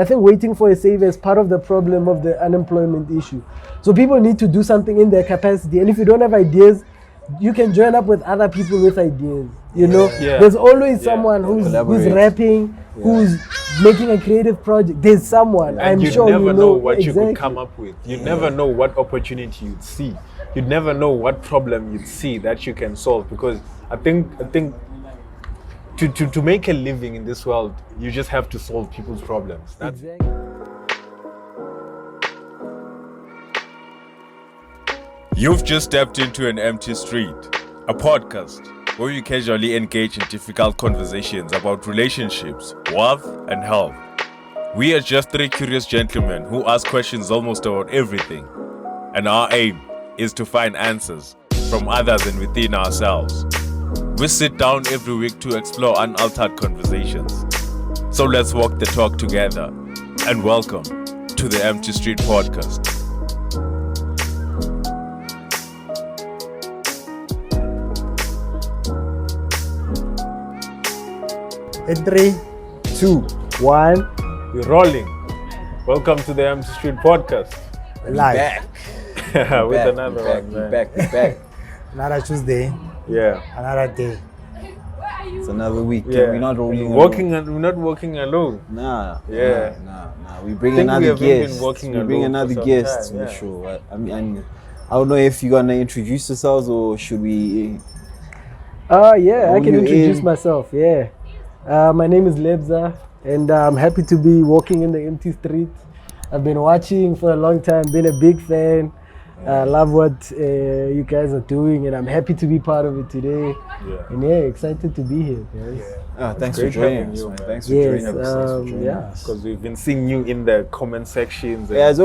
I think waiting for a savior is part of the problem of the unemployment issue. So people need to do something in their capacity. And if you don't have ideas, you can join up with other people with ideas. You know, there's always someone who's rapping, who's making a creative project. There's someone. And I'm sure you never know what exactly. you could come up with. You never know what opportunity you'd see. You'd never know what problem you'd see that you can solve. Because I think to make a living in this world, you just have to solve people's problems. That's Exactly. You've just stepped into An Empty Street, a podcast where we casually engage in difficult conversations about relationships, wealth, and health. We are just three curious gentlemen who ask questions almost about everything, and our aim is to find answers from others and within ourselves. We sit down every week to explore unaltered conversations. So let's walk the talk together, and welcome to the Empty Street Podcast. In 3, 2, 1. We're rolling. Welcome to the Empty Street Podcast. Live. With another one, man. We're back. Another Tuesday. Yeah. Another day. It's another week. Yeah. We're not rolling We're not working alone. Nah. Yeah. Nah. We bring Think we another haven't been guest. working We bring alone for another some guest time, to the yeah. show. I mean, I don't know if you're gonna introduce yourselves or should we? Yeah, I can you introduce in? myself. Yeah. My name is Lebza, and I'm happy to be walking in the empty street. I've been watching for a long time, been a big fan. I love what you guys are doing, and I'm happy to be part of it today. Yeah. And excited to be here, guys. Thanks for Great joining having us. you, Man. man. Thanks for Yes, joining us. yeah. Because we've been seeing you in the comment sections. And Yeah, he's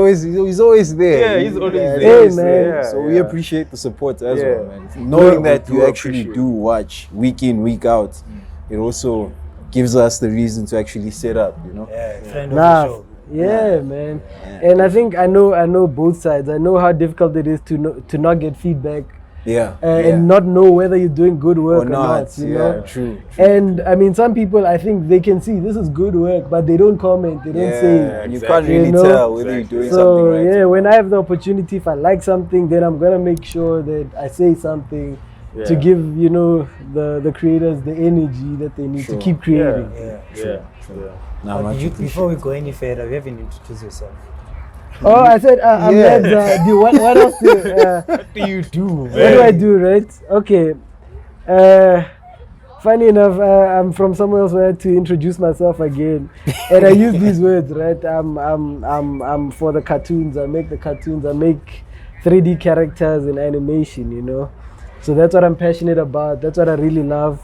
always there. Yeah, he's always there. Hey, He's man. there, So yeah. we appreciate the support as Yeah. well, man. Knowing We that do you actually appreciate do watch week in, week out, it also gives us the reason to actually set up, you know? Friend of the show. Yeah, man. And I think I know both sides. I know how difficult it is to not get feedback and not know whether you're doing good work or not. You know? True. And I mean, some people, I think they can see this is good work, but they don't comment, they don't say. You Exactly. can't really You know? tell whether you're doing So something right. yeah, when I have the opportunity, if I like something, then I'm gonna make sure that I say something to Yeah. give the creators the energy that they need to Sure. keep creating. Yeah. Nah, much Before we go any further, you haven't introduced yourself. Oh, I said I'm Yeah. Lebza. What else? What do you do, man? What do I do, right? Okay. Funny enough, I'm from somewhere else where I had to introduce myself again, and I use these words, right? I'm for the cartoons. I make the cartoons. I make 3D characters in animation, you know. So that's what I'm passionate about. That's what I really love.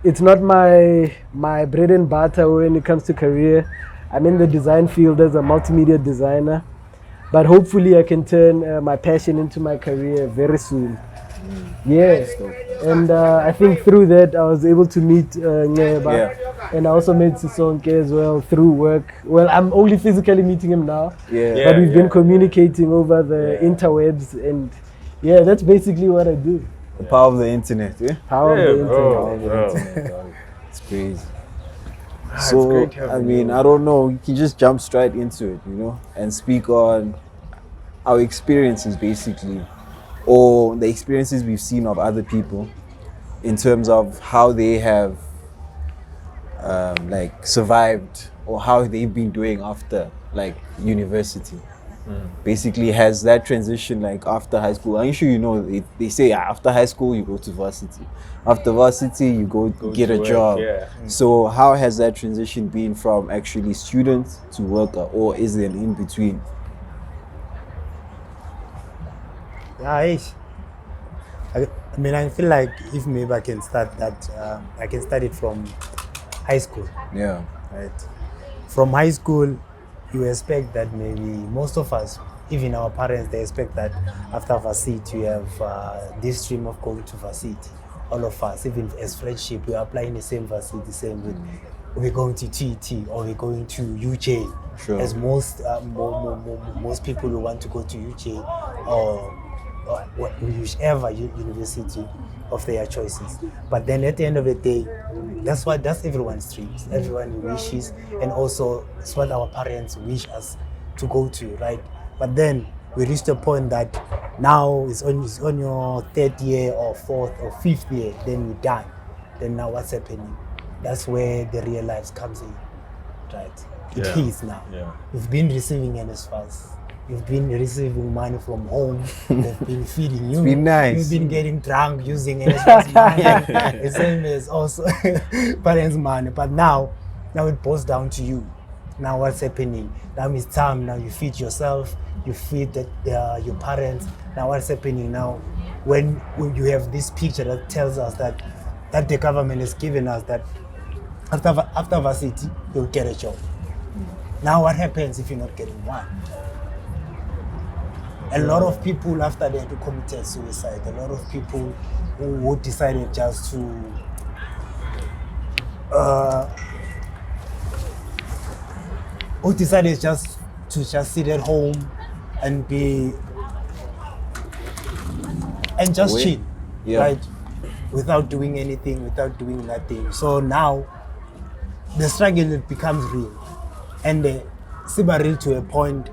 It's not my bread and butter when it comes to career. I'm in the design field as a multimedia designer, but hopefully I can turn my passion into my career very soon. Yeah, and I think through that I was able to meet Nceba, and I also met Sisonke as well through work. Well, I'm only physically meeting him now, but we've been communicating over the interwebs, and that's basically what I do. The power of the internet, Power of the internet. bro. It's crazy. It's So, great having I mean, you. I don't know, you can just jump straight into it, you know, and speak on our experiences basically, or the experiences we've seen of other people in terms of how they have survived or how they've been doing after like university. Basically, has that transition like after high school? I'm sure you know they say after high school you go to varsity. After varsity you go get to a work, job. yeah. So how has that transition been from actually student to worker, or is there an in between? I mean, I feel like if maybe I can start that, I can start it from high school, Yeah. right? From high school, you expect that maybe most of us, even our parents, they expect that after varsity you have this dream of going to varsity. All of us, even as friendship, we are applying the same varsity, same with we're going to TET or we're going to UJ. Sure. As most people who want to go to UJ or whichever university of their choices. But then at the end of the day, that's everyone's dreams, everyone wishes, and also it's what our parents wish us to go to, right? But then we reached a point that now it's on your third year or fourth or fifth year, then you're done. Then now what's happening? That's where the real life comes in, right? It is now. Yeah. You've been receiving NSFAS. You've been receiving money from home. They've been feeding you. It's been nice. You've been getting drunk using NSFAS money. The same as also parents' money. But now it boils down to you. Now what's happening? Now it's time. Now you feed yourself. You feed your parents. Now what's happening now? When you have this picture that tells us that the government has given us that after varsity you'll get a job. Now what happens if you're not getting one? A lot of people after that who committed suicide, a lot of people who decided just to sit at home and just chill, right? Without doing anything, without doing nothing. So now the struggle becomes real, and Nceba real to a point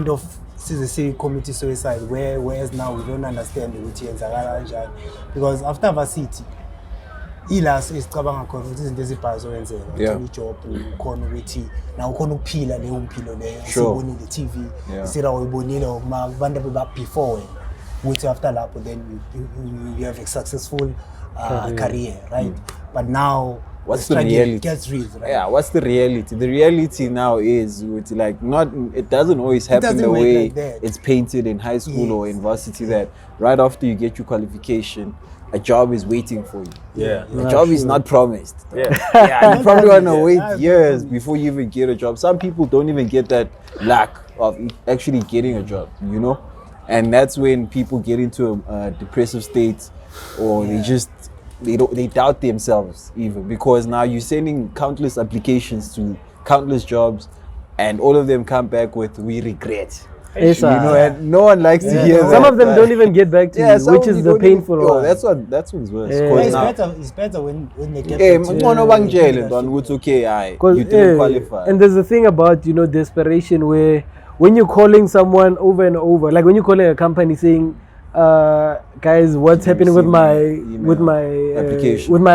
of city committee suicide, whereas now we don't understand ukuthi yenzakala kanjani, because after varsity ilaso isicabanga khona ukuthi izinto ezibhazo wenzeka uthola ijob ukhona ukuthi na ukhona ukuphila leyo mpilo leyo sibonile TV isira uyibonile kubantu before which after lapho then you have a successful career, right? But now what's the reality? Gets real, right? Yeah, what's the reality? The reality now is it's like it doesn't always happen the way like it's painted in high school or in varsity, that right after you get your qualification, a job is waiting for you. Yeah. A job is not promised. Yeah. You probably want to wait years before you even get a job. Some people don't even get that luck of actually getting a job, you know? And that's when people get into a depressive state, or they doubt themselves even, because now you're sending countless applications to countless jobs and all of them come back with "we regret." Yes, you know, and no one likes to hear that. Some of them don't even get back to you, which is the painful one. That's what's worse. It's better when they get hey, back to you. It's okay, you didn't qualify. And there's a thing about, desperation, where when you're calling someone over and over, like when you're calling a company saying, guys, what's happening with my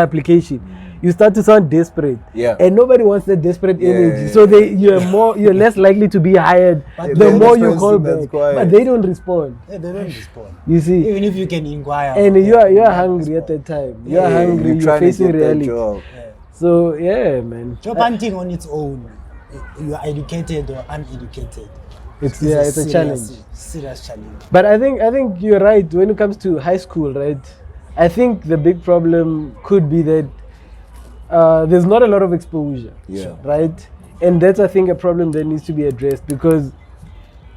application, you start to sound desperate, and nobody wants that desperate energy. So you're less likely to be hired the more you call back. But they don't respond. They don't respond. You see, even if you can inquire, and you're hungry at that time. You're hungry. You're facing reality. So man, job hunting on its own, you are educated or uneducated, it's a challenge. Serious challenge. But I think you're right when it comes to high school, right? I think the big problem could be that there's not a lot of exposure, right? And that's, I think, a problem that needs to be addressed, because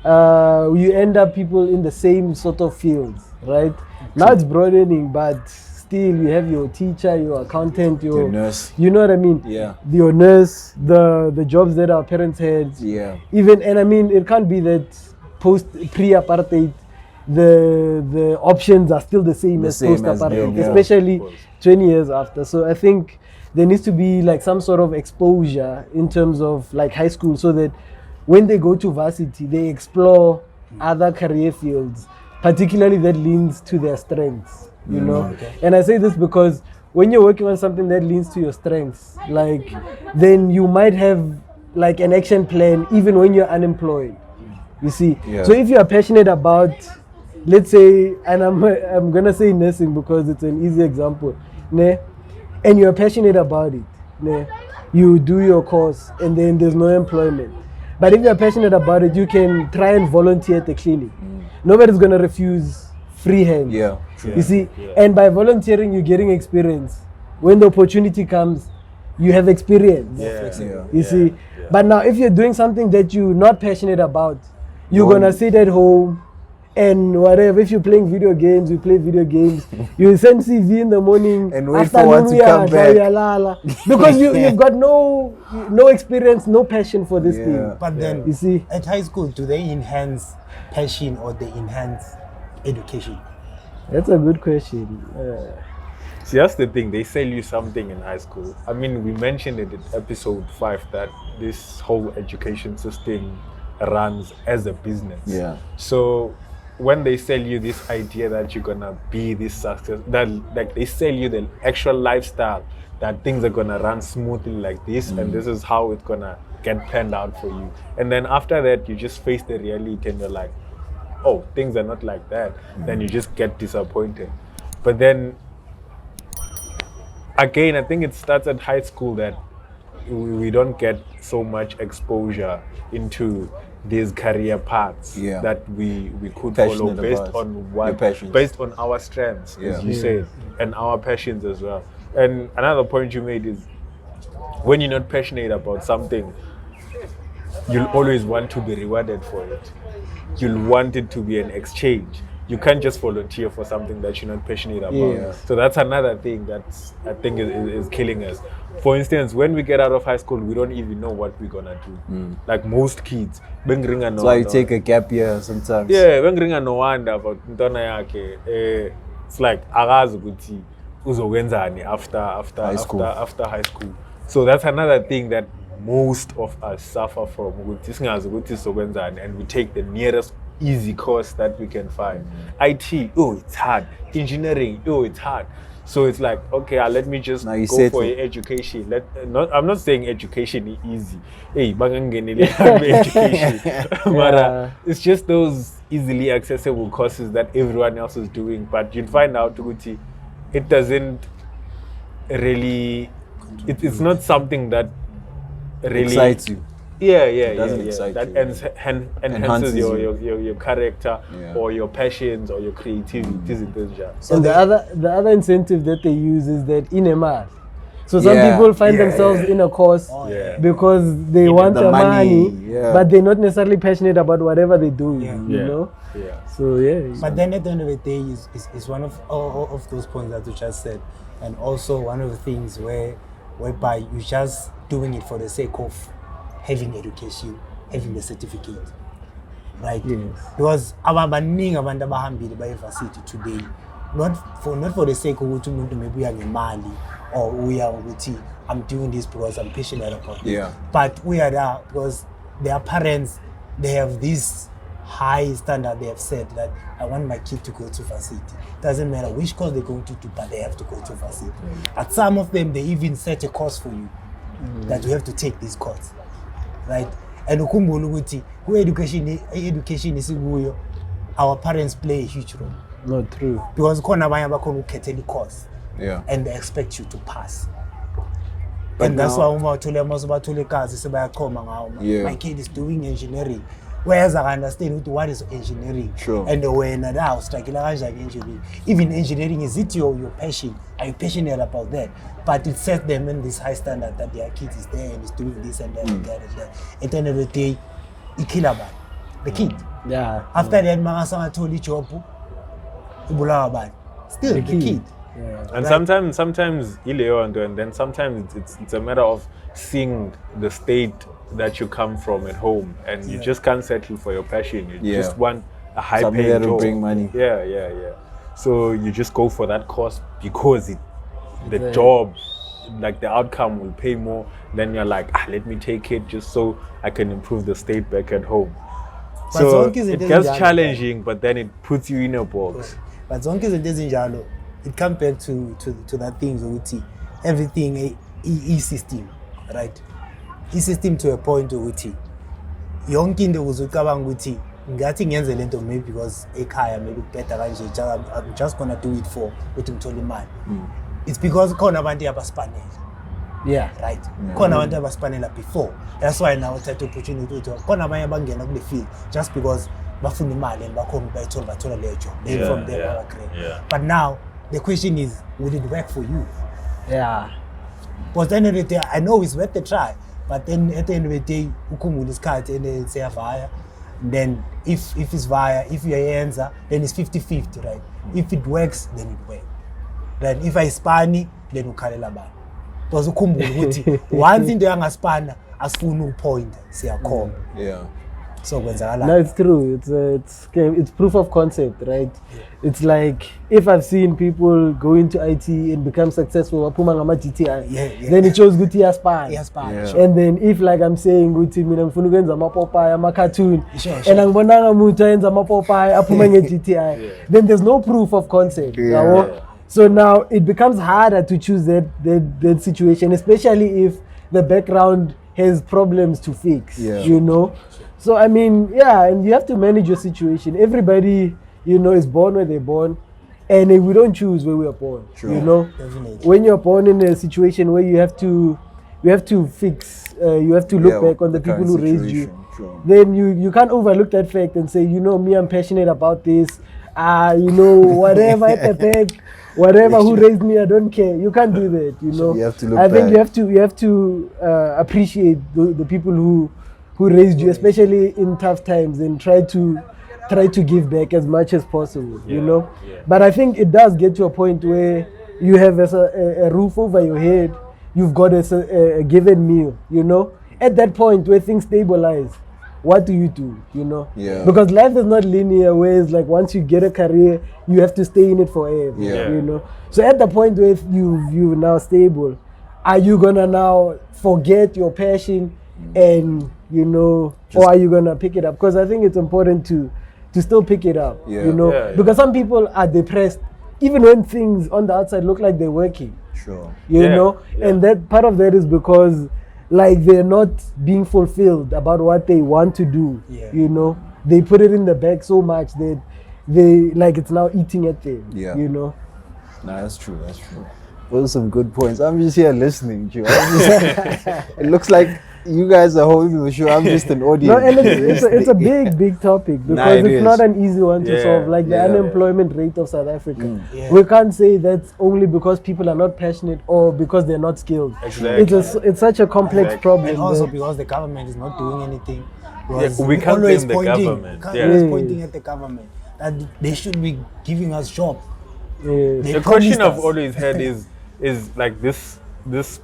you end up people in the same sort of fields, right? Now it's broadening, but still you have your teacher, your accountant, your nurse. You know what I mean? Yeah. Your nurse, the jobs that our parents had. Yeah. And I mean, it can't be that pre-apartheid, the options are still the same as post-apartheid, especially 20 years after. So I think there needs to be like some sort of exposure in terms of like high school, so that when they go to varsity, they explore other career fields, particularly that leans to their strengths, you know. Okay. And I say this because when you're working on something that leans to your strengths, like, then you might have like an action plan even when you're unemployed, you see. So if you are passionate about, let's say, and I'm gonna say nursing because it's an easy example, and you're passionate about it, you do your course and then there's no employment. But if you're passionate about it, you can try and volunteer at the clinic. Nobody's gonna refuse free hands. You see, and by volunteering, you're getting experience. When the opportunity comes, you have experience. You see. But now, if you're doing something that you're not passionate about, you're gonna sit at home and whatever. If you're playing video games, you play video games. You send CV in the morning and wait for one to come back. Because you've got no experience, no passion for this thing. But then, you see, at high school, do they enhance passion or they enhance education? That's a good question. See, that's the thing. They sell you something in high school. I mean, we mentioned it in episode 5 that this whole education system runs as a business. Yeah. So when they sell you this idea that you're gonna be this success, that like they sell you the actual lifestyle, that things are gonna run smoothly like this, and this is how it's gonna get panned out for you. And then after that, you just face the reality, and you're like, oh, things are not like that. Then you just get disappointed. But then again, I think it starts at high school that we don't get so much exposure into these career paths that we could follow based on based on our strengths, as you said, and our passions as well. And another point you made is when you're not passionate about something, you'll always want to be rewarded for it. You'll want it to be an exchange. You can't just volunteer for something that you're not passionate about. Yeah. So that's another thing that I think is killing us. For instance, when we get out of high school, we don't even know what we're gonna do. Like most kids. That's why you take a gap year sometimes. Yeah, when no wonder about ntona yake, it's like akazi ukuthi uzokwenzani after high school. So that's another thing that most of us suffer from, ukuthi singazi ukuthi sizokwenzani, and we take the nearest easy course that we can find. IT, oh, it's hard. Engineering, oh, it's hard. So it's like, okay, let me just go for education. I'm not saying education is easy. Hey, education. But it's just those easily accessible courses that everyone else is doing. But you'd find out, it doesn't really, it's not something that really excites you. That enhances your character or your passions or your creativity. So the other incentive that they use is that in-a-math. So some people find themselves in a course because they want the money, but they're not necessarily passionate about whatever they do. You know. Yeah. So But then at the end of the day, is one of those points that you just said, and also one of the things whereby you're just doing it for the sake of having education, having the certificate, right? Yes. Because abaningi abantu abahambile by Varsity today, not for the sake of ukuthi umuntu maybe uyangemali or uya ukuthi I'm doing this because I'm passionate about it. But we are there because their parents, they have this high standard they have set that I want my kid to go to Varsity. Doesn't matter which course they're going to do, but they have to go to Varsity. At some of them, they even set a course for you that you have to take this course. Right, and ukhumbula ukuthi education isikuyo, our parents play a huge role. Not true. Because khona abanye abakhona ukukhethela course and they expect you to pass. But and that's why uma uthole amasobathole ikazi sebayachoma ngawo. My kid is doing engineering. Whereas I understand what is engineering. And when now struggle engineering. Even engineering, is it your passion? Are you passionate about that? But it sets them in this high standard that their kid is there and is doing this and that and that and that. At the end of the day, it kill about the kid. Yeah. After that, Mangasama told each other, still the kid. Yeah. And sometimes and then sometimes it's a matter of seeing the state that you come from at home, and you just can't settle for your passion. You just want a high paying job. Bring money. Yeah. So you just go for that course because the job, like the outcome will pay more. Then you're like, let me take it just so I can improve the state back at home. But so it gets challenging, but then it puts you in a box. But it comes back to that thing, everything e-system, right? E-system to a point ukuthi yonke into uzucabanga ukuthi ngathi ngenze lento maybe because ekhaya maybe better kanje I'm just gonna do it for ukuthi ngithole imali. It's because khona abantu abaspanela. Right. Khona abantu abaspanela before. That's why now uthatha opportunity ukuthi khona abanye abangena kule field just because bafuna imali and bakhona bathola leyo job. They from there But now the question is, will it work for you? But then the day, I know it's worth the try. But then at the end of the day, ukhumbula isikhathi and say via. Then if it's via, if your answer, then it's 50-50, right? If it works, then it works. Then if I spani, then ukhalela bani. Because ukhumbula ukuthi once into yangaspana asifuna upoint siyakhomba. So No, it's true. It's proof of concept, right? It's like if I've seen people go into IT and become successful, then it shows good aspire. And then if like I'm saying good to me, I'm I'm a cartoon, and I'm then there's no proof of concept. So now it becomes harder to choose that situation, especially if the background has problems to fix. You know. So I mean, and you have to manage your situation. Everybody, is born where they're born, and we don't choose where we are born. You know, Definitely. when you're born in a situation where you have to fix, you have to look back on the people who raised you. Then you can't overlook that fact and say, me, I'm passionate about this. Whatever at the back, whatever who raised me, I don't care. You can't do that. So you have to look I think back. you have to appreciate the people who raised you, especially in tough times, and try to give back as much as possible. But I think it does get to a point where you have a roof over your head, you've got a given meal. At that point where things stabilize, what do? Because life is not linear, where it's like once you get a career, you have to stay in it forever. So at the point where you're now stable, are you gonna now forget your passion and or are you gonna pick it up? Because I think it's important to still pick it up. Because some people are depressed even when things on the outside look like they're working. And that part of that is because like they're not being fulfilled about what they want to do. They put it in the bag so much that they like it's now eating at them. No, that's true. Those are some good points. I'm just here listening, Joe. It looks like you guys are holding the show. I'm just an audience. No, and it's a big topic because it's not an easy one to solve. Like the unemployment rate of South Africa, we can't say that's only because people are not passionate or because they're not skilled. Exactly. It's such a complex problem. And also because the government is not doing anything. We can't blame the government. Always pointing at the government that they should be giving us jobs. The question I've always had is like this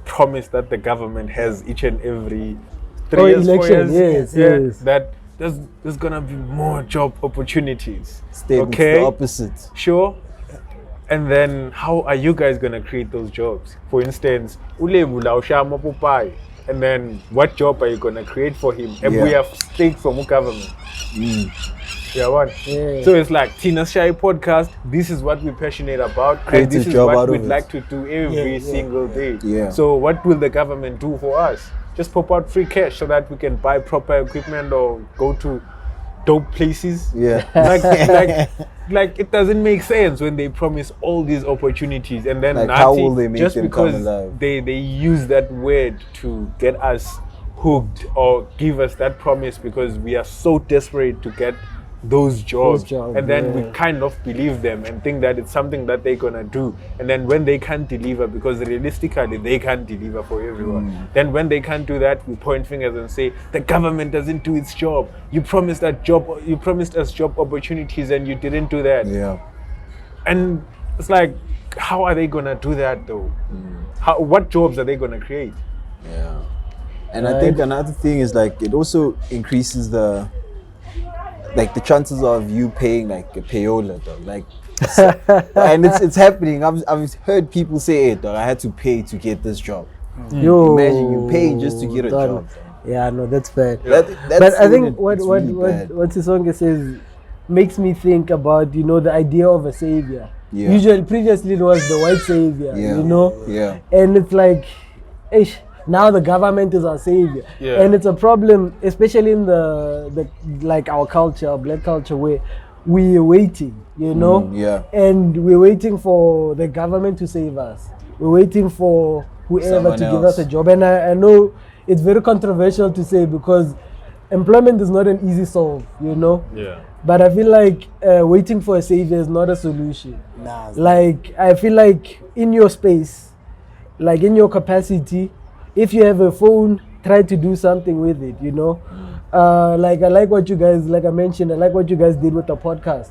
promise that the government has each and every 3 years, 4 years, yes. that there's gonna be more job opportunities. Statements the opposite. Sure. And then how are you guys gonna create those jobs? For instance, Lebo Popai, and then what job are you gonna create for him? And we have straight from government. So it's like Tina Shai podcast. This is what we're passionate about, and this is what we'd like to do every single day. So what will the government do for us? Just pop out free cash so that we can buy proper equipment or go to dope places. Like it doesn't make sense when they promise all these opportunities and then like how will they make just them because come alive? they use that word to get us hooked or give us that promise because we are so desperate to get those jobs, and then we kind of believe them and think that it's something that they're gonna do, and then when they can't deliver, because realistically they can't deliver for everyone, then when they can't do that, we point fingers and say the government doesn't do its job. You promised us job opportunities and you didn't do that. And it's like, how are they gonna do that though? What jobs are they gonna create? And I think another thing is like it also increases the chances of you paying like a payola though. Like and it's happening. I've heard people say it though, I had to pay to get this job. Imagine you paying just to get a job. No, that's bad. But I think what Sisonke says makes me think about the idea of a savior. Usually previously it was the white savior, and it's like now the government is our savior, and it's a problem, especially in the like our culture, our black culture, where we are waiting, and we're waiting for the government to save us. We're waiting for whoever to give us a job, and I know it's very controversial to say because employment is not an easy solve, But I feel like waiting for a savior is not a solution. Like I feel like in your space, like in your capacity. If you have a phone, try to do something with it, Like I like what you guys, like I mentioned, I like what you guys did with the podcast,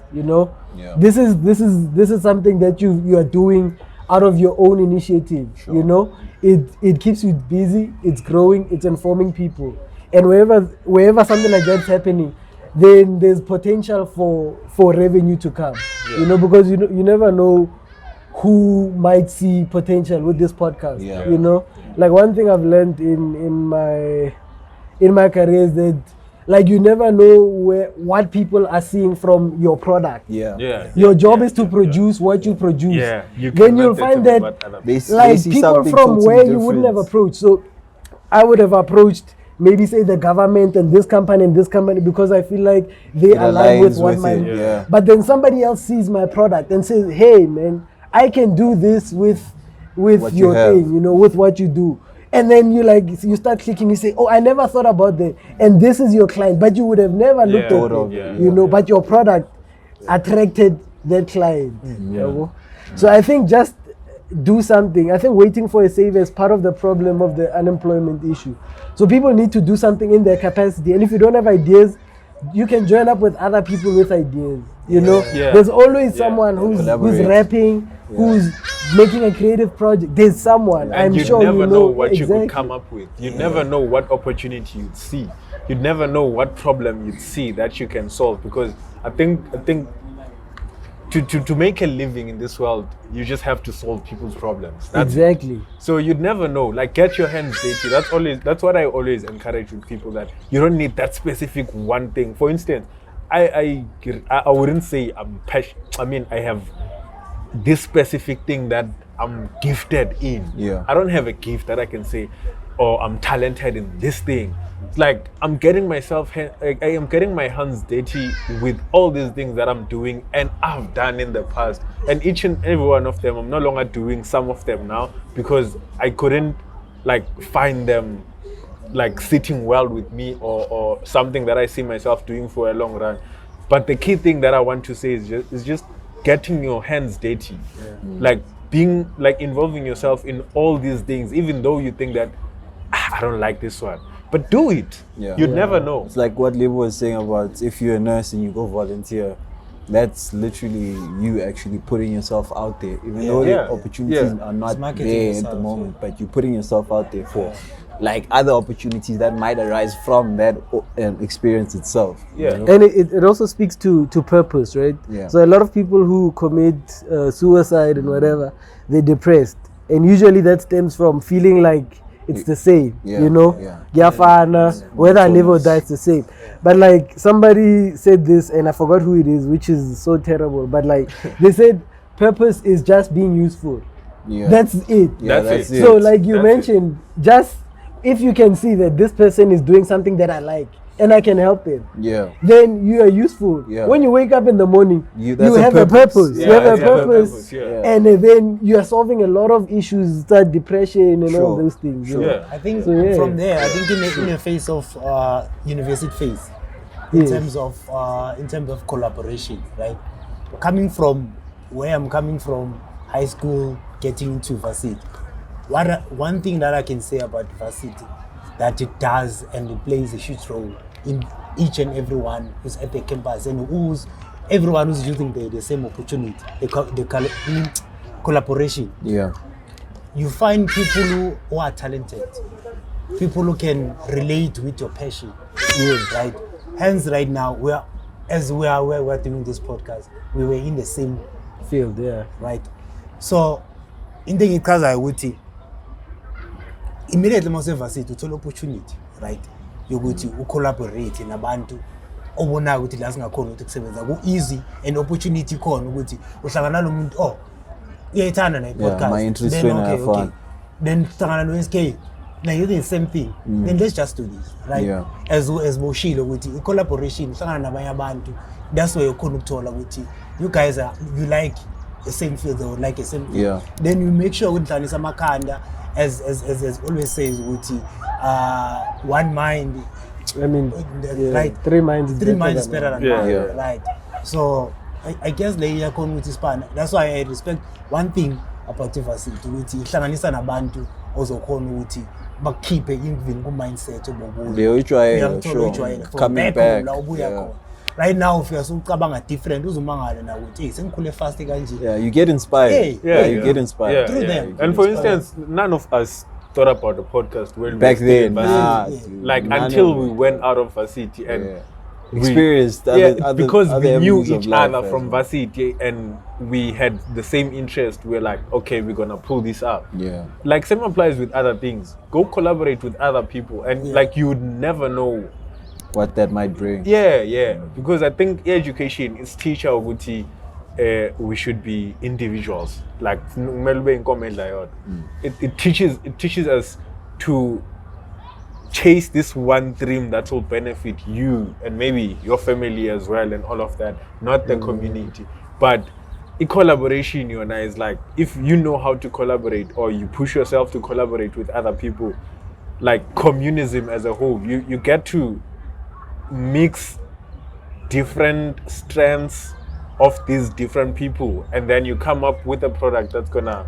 This is something that you are doing out of your own initiative, It keeps you busy, it's growing, it's informing people. And wherever something like that's happening, then there's potential for revenue to come. You know, because you never know who might see potential with this podcast. Yeah. You know, like one thing I've learned in my career is that like you never know what people are seeing from your product. Your job is to produce what you produce. Then you'll find that they see people something from totally where you different. wouldn't have approached. So I would have approached maybe say the government and this company because I feel like they align with what my but then somebody else sees my product and says, hey man, I can do this with your thing, you know, with what you do. And then you start clicking, you say, oh, I never thought about that. And this is your client, but you would have never looked at it, you know, but your product attracted that client. You know? So I think just do something. I think waiting for a save is part of the problem of the unemployment issue. So people need to do something in their capacity. And if you don't have ideas, you can join up with other people with ideas. You know, there's always someone who's rapping, who's making a creative project. There's someone. And I'm sure you never know what you could exactly. come up with. You'd never know what opportunity you'd see. You'd never know what problem you'd see that you can solve. Because I think to make a living in this world, you just have to solve people's problems. Exactly. So you'd never know. Like, get your hands dirty. That's what I always encourage with people, that you don't need that specific one thing. For instance, I wouldn't say I'm passionate. I mean, I have this specific thing that I'm gifted in. I don't have a gift that I can say, oh, I'm talented in this thing. It's like I am getting my hands dirty with all these things that I'm doing and I've done in the past. And each and every one of them, I'm no longer doing some of them now because I couldn't like find them like sitting well with me or something that I see myself doing for a long run. But the key thing that I want to say is just getting your hands dirty. Like being like involving yourself in all these things, even though you think that I don't like this one. But do it. You'd never know. It's like what Lebo was saying about if you're a nurse and you go volunteer. That's literally you actually putting yourself out there. Even though the opportunities are not there at the moment, but you're putting yourself out there for like other opportunities that might arise from that experience itself. You know? And it also speaks to purpose, right? So a lot of people who commit suicide and whatever, they're depressed. And usually that stems from feeling like it's the same, you know, whether I live or die, it's the same. But like somebody said this, and I forgot who it is, which is so terrible. But like they said, purpose is just being useful. That's it. That's it. So like you mentioned, just if you can see that this person is doing something that I like and I can help him, then you are useful. When you wake up in the morning, you have a purpose. You have a purpose, and then you are solving a lot of issues, start depression and all those things. I think from there, I think in the phase of university phase, in terms of collaboration, right? Coming from where I'm coming from, high school, getting into Varsity. One thing that I can say about Varsity, that it does and it plays a huge role in each and everyone who's at the campus and everyone who's using the same opportunity, the collaboration. You find people who are talented, people who can relate with your passion. Right? Hence, right now, we're doing this podcast, we were in the same field, right? So, in the case I would say, immediately must have a opportunity, right? You go to collaborate nabantu obona ukuthi la singakhona ukuthi kusebenza ku easy and opportunity khona ukuthi uhlangana nomuntu uyayithanda na podcast my interest in okay. Then uhlangana no SK now you do the same thing, then let's just do this, right? As boshilo ukuthi collaboration uhlangana nabanye abantu, that's where you khona ukuthola ukuthi you guys you like the same field or like the same thing. Then you make sure ukuthi hlanisa amakhanda as always says ukuthi one mind, I mean, right? Three minds is better than one, right? So I guess layer con with span. That's why I respect one thing about Varsity ukuthi ihlanganisa nabantu ozokhona ukuthi bakhiphe even ku mindset obongulo. Coming back. Right now if you are ucabanga different uzumangala na ukuthi sengikhule fast kanje. You get inspired. You get inspired through them. And for instance, none of us thought about the podcast when back then. Like until we went out of Varsity and experienced because we knew avenues of each life other as from well. Varsity and we had the same interest. We're like, okay, we're gonna pull this up. Yeah. Like same applies with other things. Go collaborate with other people, and like you would never know. What that might bring. Yeah. Because I think education is teacher ukuthi we should be individuals. Like it teaches us to chase this one dream that will benefit you and maybe your family as well and all of that, not the community. But in collaboration, you and I is like, if you know how to collaborate or you push yourself to collaborate with other people, like communism as a whole, you get to mix different strengths of these different people, and then you come up with a product that's gonna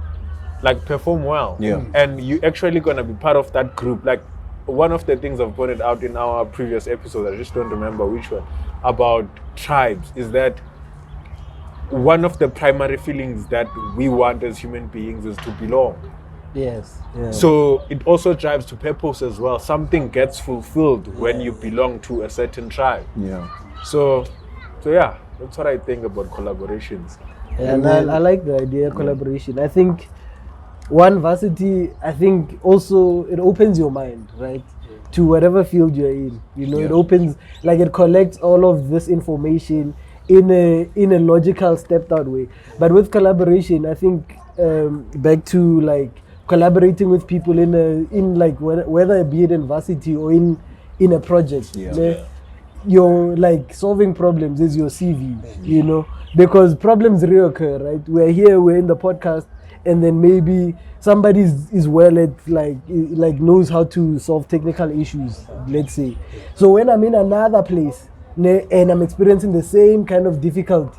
like perform well. Yeah. And you actually gonna be part of that group. Like one of the things I've pointed out in our previous episode, I just don't remember which one, about tribes, is that one of the primary feelings that we want as human beings is to belong. Yes. Yeah. So it also drives to purpose as well. Something gets fulfilled when you belong to a certain tribe. Yeah. So yeah, that's what I think about collaborations. And I like the idea of collaboration. I think one Varsity, I think also it opens your mind, right? To whatever field you're in. You know, it opens, like it collects all of this information in a logical, stepped out way. But with collaboration, I think back to like collaborating with people in like whether it be it in Varsity or in a project. Your like solving problems is your CV, you know, because problems reoccur, right? We're here, we're in the podcast, and then maybe somebody is well at like knows how to solve technical issues, let's say. So when I'm in another place and I'm experiencing the same kind of difficulty,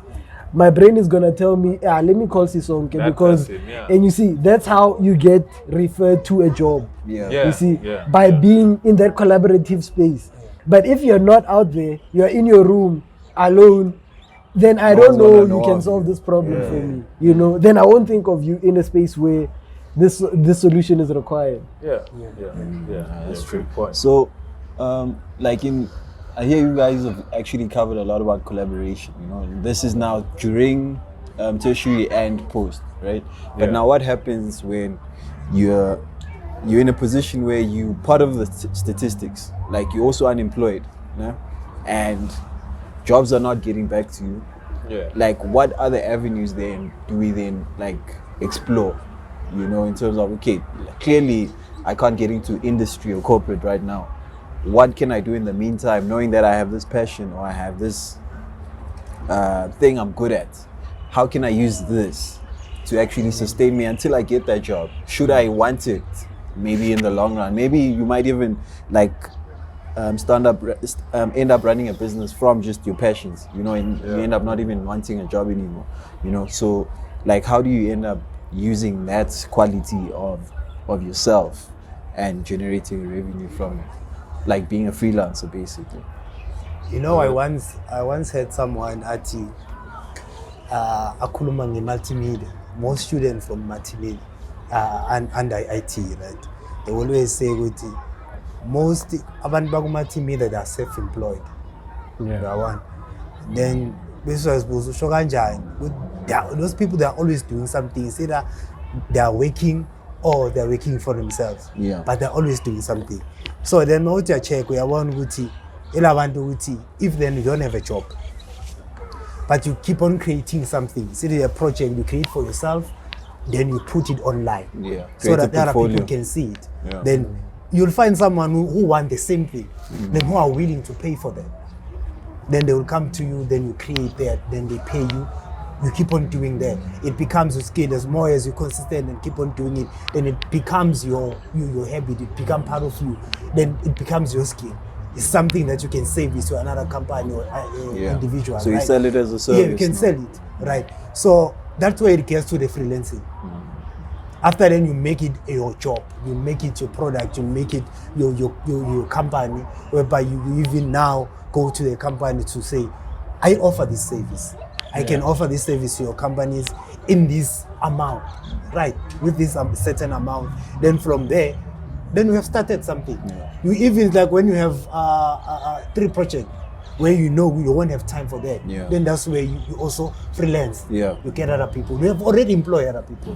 my brain is gonna tell me, let me call Sisonke, because and you see that's how you get referred to a job. You see, by being in that collaborative space. But if you're not out there, you're in your room alone, then I don't know you can solve this problem for me. You know, then I won't think of you in a space where this solution is required. That's true point. So, I hear you guys have actually covered a lot about collaboration. You know, this is now during tertiary and post, right? But now, what happens when you're in a position where you part of the statistics, like you're also unemployed, and jobs are not getting back to you? Like, what other avenues then do we then like explore? You know, in terms of, okay, clearly I can't get into industry or corporate right now. What can I do in the meantime, knowing that I have this passion or I have this thing I'm good at? How can I use this to actually sustain me until I get that job? Should I want it? Maybe in the long run. Maybe you might even like end up running a business from just your passions, you know, and you end up not even wanting a job anymore, you know. So like, how do you end up using that quality of yourself and generating revenue from it? Like being a freelancer, basically. You know, I once heard someone at akhuluma nge-multimedia. Most students from multimedia and under IT, right? They always say ukuthi most abantu baku-multimedia, they are self-employed. One. Then this was usho kanjani? Those people, they are always doing something. It's either they are working or they're working for themselves. But they're always doing something. So then what you check, we are one guti, if then you don't have a job, but you keep on creating something. See a project you create for yourself, then you put it online. So that other people can see it. Then you'll find someone who want the same thing, then who are willing to pay for them. Then they will come to you, then you create that, then they pay you. You keep on doing that. It becomes your skill. As more as you're consistent and keep on doing it, then it becomes your habit. It becomes part of you. Then it becomes your skill. It's something that you can save it to another company or individual. So you sell it as a service. Yeah, you can sell it, right? So that's where it gets to the freelancing. After then, you make it your job. You make it your product. You make it your company. Whereby you even now go to the company to say, I offer this service. I can offer this service to your companies in this amount, right? With this certain amount. Then from there, then we have started something. You even like when you have 3 projects, where you know you won't have time for that, Yeah. then that's where you also freelance. Yeah. You get other people. You have already employed other people.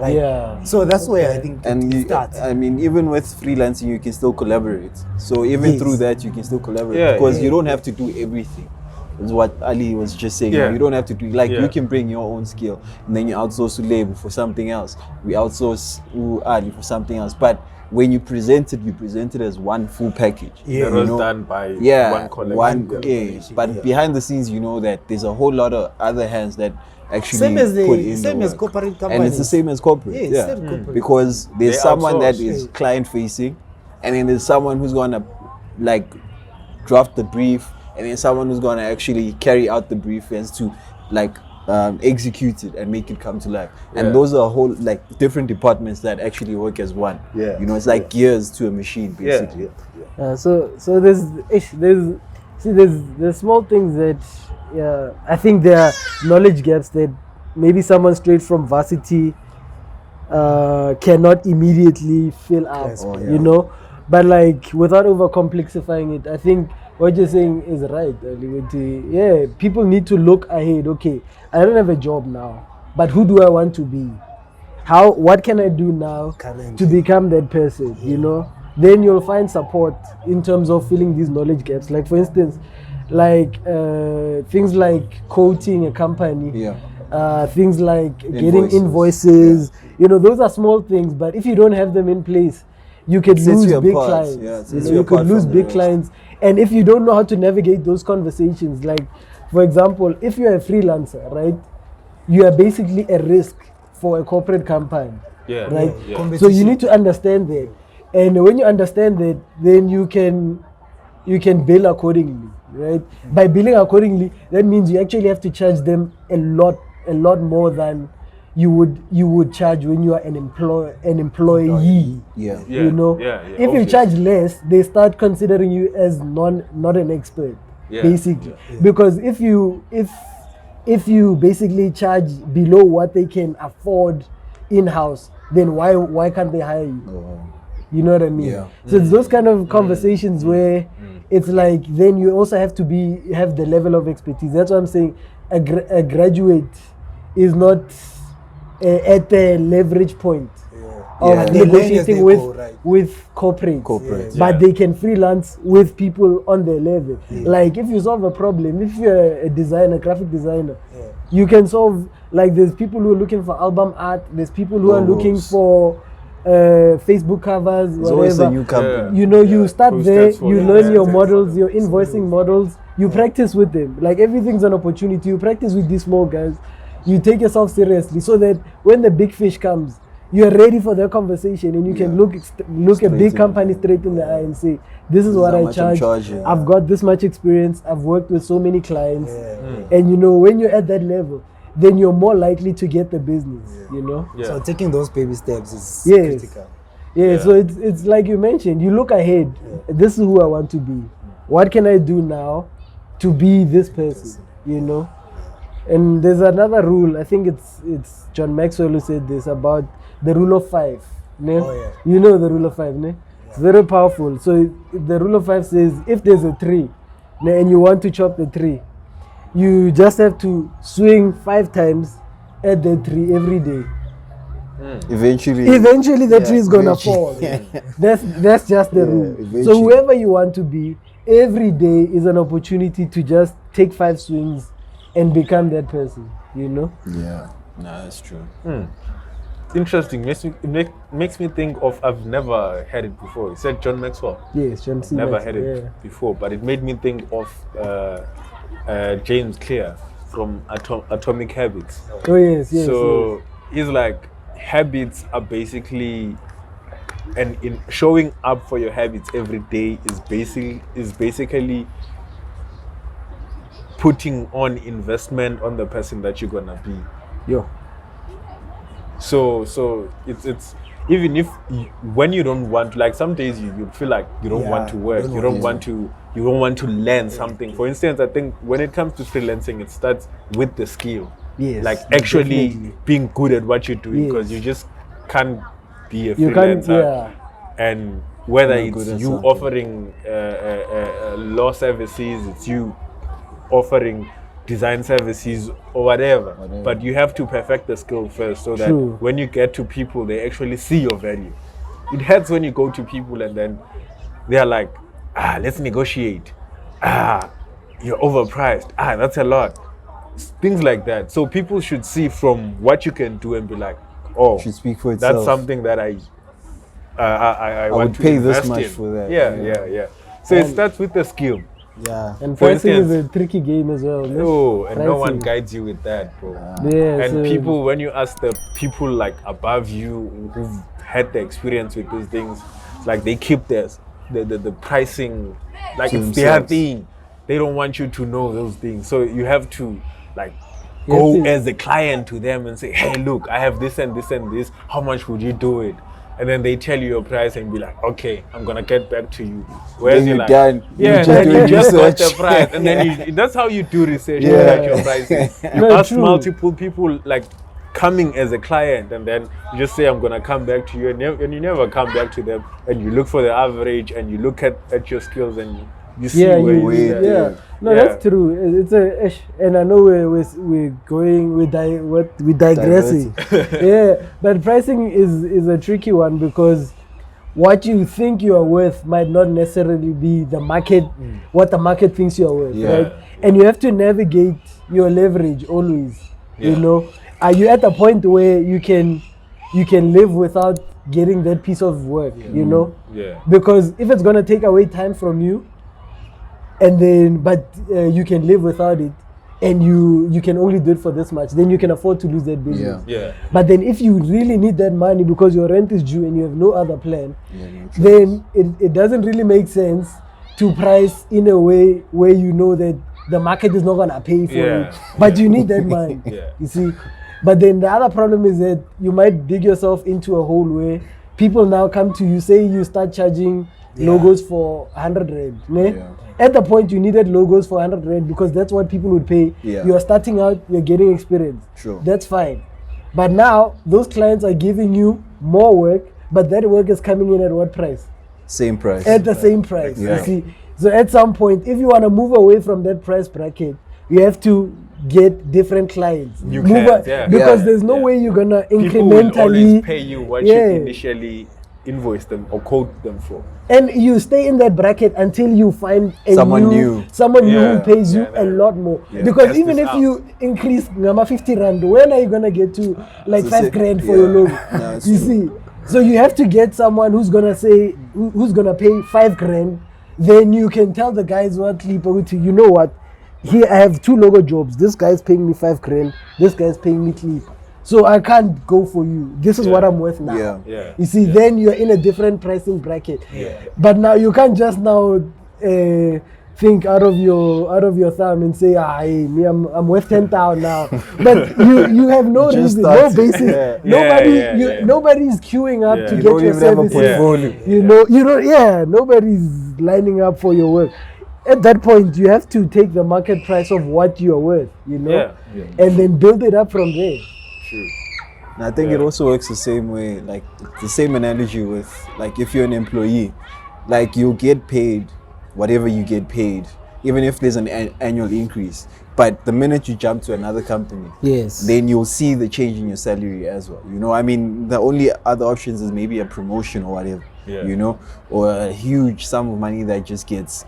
Right? Yeah. So that's where I think And it starts. I mean, even with freelancing, you can still collaborate. So even Yes. through that, you can still collaborate Yeah, because yeah. you don't have to do everything. That's what Ali was just saying. Yeah. You don't have to do Yeah. you can bring your own skill and then you outsource to Lebo for something else. We outsource to Ali for something else. But when you present it as one full package. Yeah. That you was know? done by Yeah, one collective. But Yeah. behind the scenes, you know that there's a whole lot of other hands that actually Same as put in same the as work. corporate And it's the companies. same as corporate. Yeah, Yeah, same corporate. because there's They someone that outsource. is client facing, and then there's someone who's gonna like draft the brief, and then someone who's gonna actually carry out the brief as to like execute it and make it come to life. And Yeah. those are whole like different departments that actually work as one. Yeah. You know, it's like gears to a machine basically. So there's small things that I think there are knowledge gaps that maybe someone straight from Varsity cannot immediately fill up, Yes, you know. But like without over complexifying it, I think what you're saying is right. Yeah, people need to look ahead. Okay, I don't have a job now, but who do I want to be? What can I do now Currently. to become that person? You know, then you'll find support in terms of filling these knowledge gaps. Like for instance, like things like quoting a company. Yeah. Things like getting Invoices. invoices. You know, those are small things, but if you don't have them in place, you could It sets lose you big apart. clients. Yeah, it You sets know, you you could apart lose from the big rest. clients, and if you don't know how to navigate those conversations, like for example, if you're a freelancer, right, you are basically a risk for a corporate company. Yeah. Right. Yeah. Competition. So you need to understand that, and when you understand that, then you can bill accordingly, right? By billing accordingly, that means you actually have to charge them a lot more than you would charge when you are an employee. Yeah. Yeah, You know, yeah, if you obvious. charge less, they start considering you as not an expert, Yeah, basically. Because if you basically charge below what they can afford in house, then why can't they hire you? You know what I mean? Yeah. So it's those kind of conversations where it's like then you also have to have the level of expertise. That's what I'm saying. A graduate is not at the leverage point of Yeah. They learn as negotiating they with go, right. corporates. Corporates. But Yeah. they can freelance with people on their level. Like if you solve a problem, if you're a designer, graphic designer, you can solve. Like there's people who are looking for album art. There's people who are looking Logos. for Facebook covers, It's always a whatever. new company. You know, you start Posters there, for you them. learn Yeah, your exactly. models, your invoicing models, you practice with them. Like everything's an opportunity. You practice with these small guys. You take yourself seriously so that when the big fish comes, you are ready for their conversation and you can look a Straight big in company the- straight in the eye and say, this is This is what how I much I'm charge. charging. I've got this much experience. I've worked with so many clients. And you know, when you're at that level, then you're more likely to get the business, you know? Yeah. So taking those baby steps is Yes. critical. Yeah, so it's like you mentioned, you look ahead. This is who I want to be. What can I do now to be this person? You know? And there's another rule, I think it's John Maxwell who said this about the rule of 5. Ne? Oh, yeah. You know the rule of 5, ne? It's very powerful. So the rule of 5 says if there's a tree, ne, and you want to chop the tree, you just have to swing 5 times at the tree every day. Eventually the tree is gonna fall. That's just the rule. So eventually. whoever you want to be, every day is an opportunity to just take 5 swings and become that person, you know? Yeah. No, that's true. Interesting. Makes me think of, I've never heard it before. You said John Maxwell. Yes, John C. Never Maxwell, heard it before, but it made me think of James Clear from Atomic Habits. Oh yes, yes. So he's like, habits are basically, and in showing up for your habits every day is basically putting on investment on the person that you're gonna be. Yo. So it's even if when you don't want to, like some days you feel like you don't want to work, you don't want to learn something. For instance, I think when it comes to freelancing, it starts with the skill. Yes, Like actually definitely. being good at what you're doing, because Yes. you just can't be a You can't, freelancer. And whether Not good it's at you something. offering law services, it's you offering design services or whatever. But you have to perfect the skill first so that True. when you get to people, they actually see your value. It hurts when you go to people and then they're like, let's negotiate. You're overpriced. That's a lot. Things like that. So people should see from what you can do and be like, oh, Should speak for itself. that's something that I want would to pay this invest much in. for that. Yeah. So it starts with the skill. Yeah. And For pricing is a instance- tricky game as well. no? Oh, and no one Pricing. guides you with that, bro. Yeah, And so- people, when you ask the people like above you who've had the experience with these things, like they keep the pricing like To it's their themselves. thing. They don't want you to know those things. So you have to like You go have to- as a client to them and say, hey, look, I have this and this and this. How much would you do it? And then they tell you your price and be like, okay, I'm gonna get back to you. Whereas Then you're you're like, done. yeah, You're and just then you doing just got research. the price, and then that's how you do research. You Yeah. check your prices. You No, ask true. multiple people like coming as a client, and then you just say, I'm gonna come back to you, and you never come back to them, and you look for the average, and you look at your skills, and you see Yeah, where you, you stand. yeah. No, Yeah. that's true. It's a, and I know we're going, we're digressing. Yeah, but pricing is a tricky one because what you think you are worth might not necessarily be the market, what the market thinks you are worth, Yeah. right? And you have to navigate your leverage always. You Yeah. know, are you at a point where you can live without getting that piece of work? You know, Yeah. because if it's gonna take away time from you, and then but you can live without it, and you can only do it for this much, then you can afford to lose that business. Yeah. But then if you really need that money because your rent is due and you have no other plan, Yeah, no choice. then it doesn't really make sense to price in a way where you know that the market is not gonna pay for Yeah. it, but you need that money. Yeah. You see, but then the other problem is that you might dig yourself into a hole where people now come to you, say you start charging logos for 100 rand. Ne? Yeah. At the point you needed logos for 100 rand because that's what people would pay. Yeah. You are starting out, you're getting experience. Sure. That's fine. But now those clients are giving you more work, but that work is coming in at what price? Same price. At the same price. Yeah. You see. So at some point, if you want to move away from that price bracket, you have to get different clients. New Move clients, a- yeah. Because Yeah. there's no way you're gonna People will always incrementally pay you what Yeah. you initially invoiced them or quote them for. and you stay in that bracket until you find a Someone new. someone new Yeah. who pays you Yeah, a no. lot more. Yeah. Because Test even this if out. you increase number 50 rand, when are you gonna get to like So 5 say- grand for yeah. your loan? No, it's You true. see, so you have to get someone who's gonna say who's gonna pay 5 grand. Then you can tell the guys what Lebo, you know what? Here I have 2 logo jobs. This guy's paying me 5 grand. This guy's paying me Clip. So I can't go for you. This is what I'm worth now. Yeah. Yeah. You see, then you're in a different pricing bracket. Yeah. But now you can't just now think out of your thumb and say, me, I'm worth 10,000 now. But you have no Just reason, start. no basis. Yeah. Nobody, Yeah, yeah. nobody's queuing up Yeah. to You get don't your even have a services. portfolio. You know, nobody's lining up for your work. At that point, you have to take the market price of what you are worth, you know, Yeah. and then build it up from there. True. And I think it also works the same way, like the same analogy with like if you're an employee, like you'll get paid whatever you get paid, even if there's an annual increase. But the minute you jump to another company, Yes. then you'll see the change in your salary as well. You know, I mean, the only other options is maybe a promotion or whatever. Yeah. You know, or a huge sum of money that just gets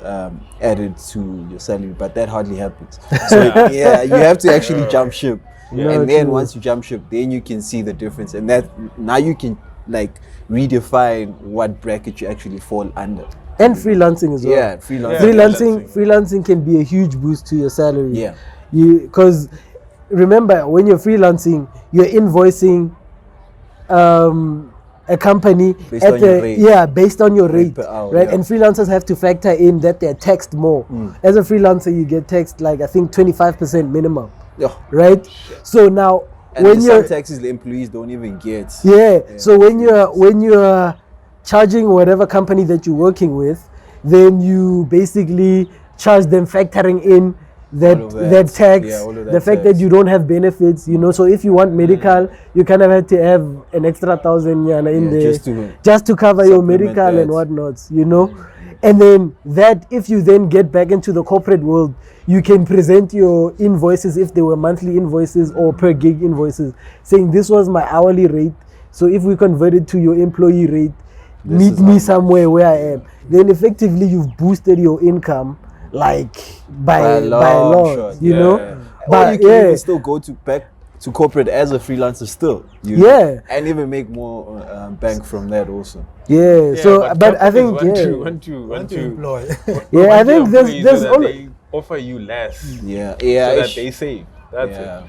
added to your salary, but that hardly happens. So yeah, you have to actually jump ship. Yeah. And then True. once you jump ship, then you can see the difference, and that now you can like redefine what bracket you actually fall under. And freelancing as well. Yeah, freelancing. Yeah. Freelancing can be a huge boost to your salary. Yeah. Because remember, when you're freelancing, you're invoicing a company Based on your rate. based on your Rate rate, per hour, right? yeah. And freelancers have to factor in that they're taxed more. As a freelancer, you get taxed like I think 25% minimum, Yeah. right? So now And when there's you're some taxes the employees don't even get. so when you're charging whatever company that you're working with, then you basically charge them factoring in that All of that. that tax, Yeah, all of that the fact tax. that you don't have benefits, you know. So if you want medical, you kind of have to have an extra 1,000 yana in Yeah, there just to cover your supplement medical and that. whatnot, you know. And then that, if you then get back into the corporate world, you can present your invoices, if they were monthly invoices or per gig invoices, saying this was my hourly rate. So if we convert it to your employee rate, meet me somewhere where I am. Then effectively you've boosted your income like by a lot, shot. you know. Or But you can even still go to back to corporate as a freelancer still. You know, and even make more bank from that also. Yeah. So, but I think want to employ. Yeah, I think there's so only they offer you less. So that they save. That's it.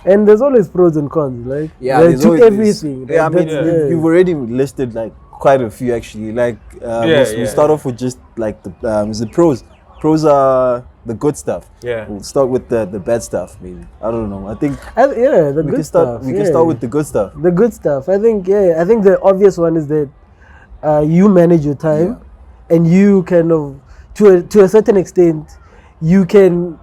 And there's always pros and cons, like there's to always everything. Yeah, I mean, you've already listed like quite a few actually. Like we'll start off with just like the pros. Pros are the good stuff. Yeah. We'll start with the bad stuff maybe. I don't know. I think the good stuff. We can start with the good stuff. The good stuff. I think the obvious one is that you manage your time, and you kind of to a certain extent you can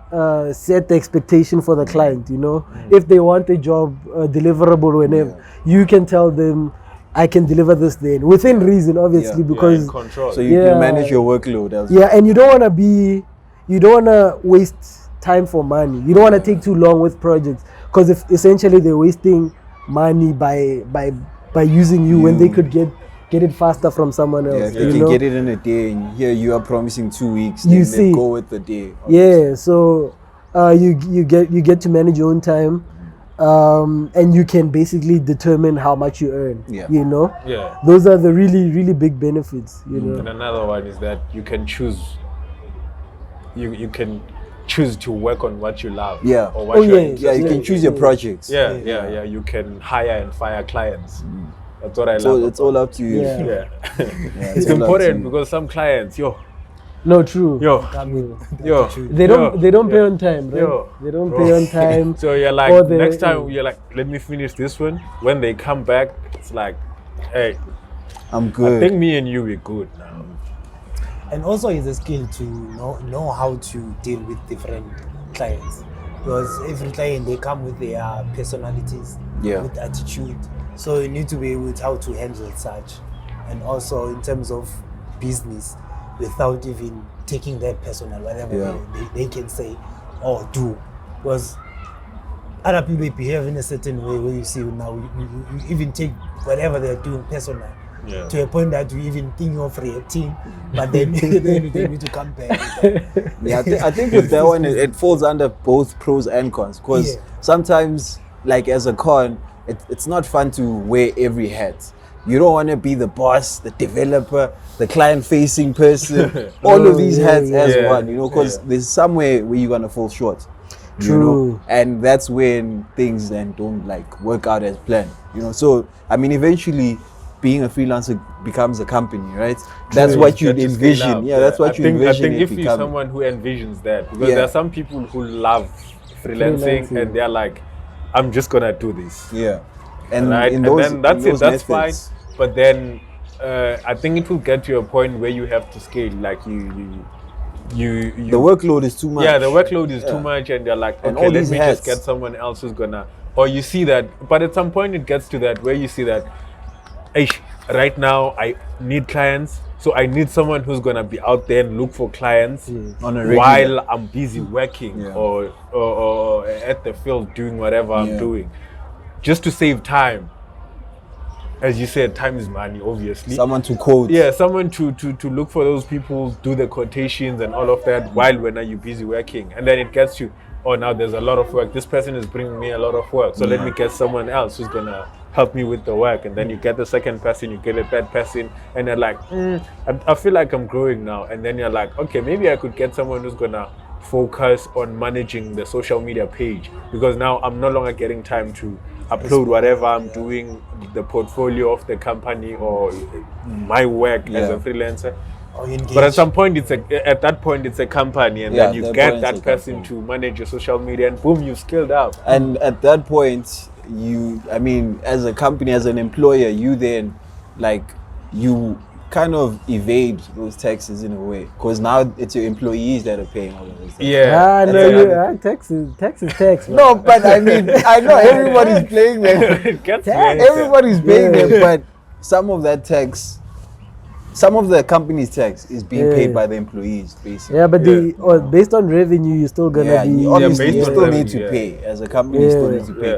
set the expectation for the client. You know, if they want a job deliverable whenever, you can tell them, I can deliver this then within reason, obviously, because control. So you can manage your workload as well. And you don't want to waste time for money. You don't want to take too long with projects, because if essentially they're wasting money by using you when they could get it faster from someone else. They can get it in a day, and here you are promising 2 weeks. You then see, go with the day. Obviously. So you get to manage your own time. And you can basically determine how much you earn. You know. Those are the really, really big benefits. You know. And another one is that you can choose. You can choose to work on what you love. Or what you can choose your projects. You can hire and fire clients. That's what I love. So it's all up to you. It's important because some clients, no, true. They don't pay on time, right? They don't pay on time. So you're like, next time you're like, let me finish this one. When they come back, it's like, hey, I'm good. I think me and you we're good now. And also it's a skill to know how to deal with different clients, because every client, they come with their personalities, with attitude. So you need to be able to how to handle such, and also in terms of business, without even taking that personal, whatever they can say or do. Because other people behave in a certain way where you see now, you even take whatever they're doing personal, to a point that you even think of reacting, but then they need to come back. I think with that one, it falls under both pros and cons. Because sometimes, like as a con, it's not fun to wear every hat. You don't want to be the boss, the developer, the client-facing person, all of these hats as one, because there's somewhere where you're gonna fall short. True. And that's when things then don't work out as planned. So I mean, eventually, being a freelancer becomes a company, right? That's what you envision. That's what you envision. I think if you're someone who envisions that, because there are some people who love freelancing and they're like, I'm just gonna do this. And then that's it. That's fine. But then I think it will get to a point where you have to scale. Like the workload is too much. The workload is too much, and they're like, okay, let me just get someone else who's gonna. Or you see that, but at some point it gets to that where you see that, hey, right now I need clients, so I need someone who's gonna be out there and look for clients on a regular, while I'm busy working or at the field doing whatever I'm doing, just to save time. As you said, time is money, obviously. Someone to quote. Someone to look for those people, do the quotations and all of that while when are you busy working. And then it gets you, now there's a lot of work. This person is bringing me a lot of work. So let me get someone else who's going to help me with the work. And then you get the second person, you get a third person. And you're like, I feel like I'm growing now. And then you're like, okay, maybe I could get someone who's going to focus on managing the social media page. Because now I'm no longer getting time to upload whatever I'm doing, the portfolio of the company or my work as a freelancer. But at some point, it's a company, and then you get that person to manage your social media, and boom, you've scaled up. And at that point, as a company, as an employer, you then you kind of evade those taxes in a way, because now it's your employees that are paying all of this. Tax is tax. No, but I know everybody's paying them. Everybody's paying them, but some of that tax some of the company's tax is being paid by the employees, basically. Yeah, but based on revenue, you're still gonna be. You obviously based you on still revenue, need to pay as a company. You still need to pay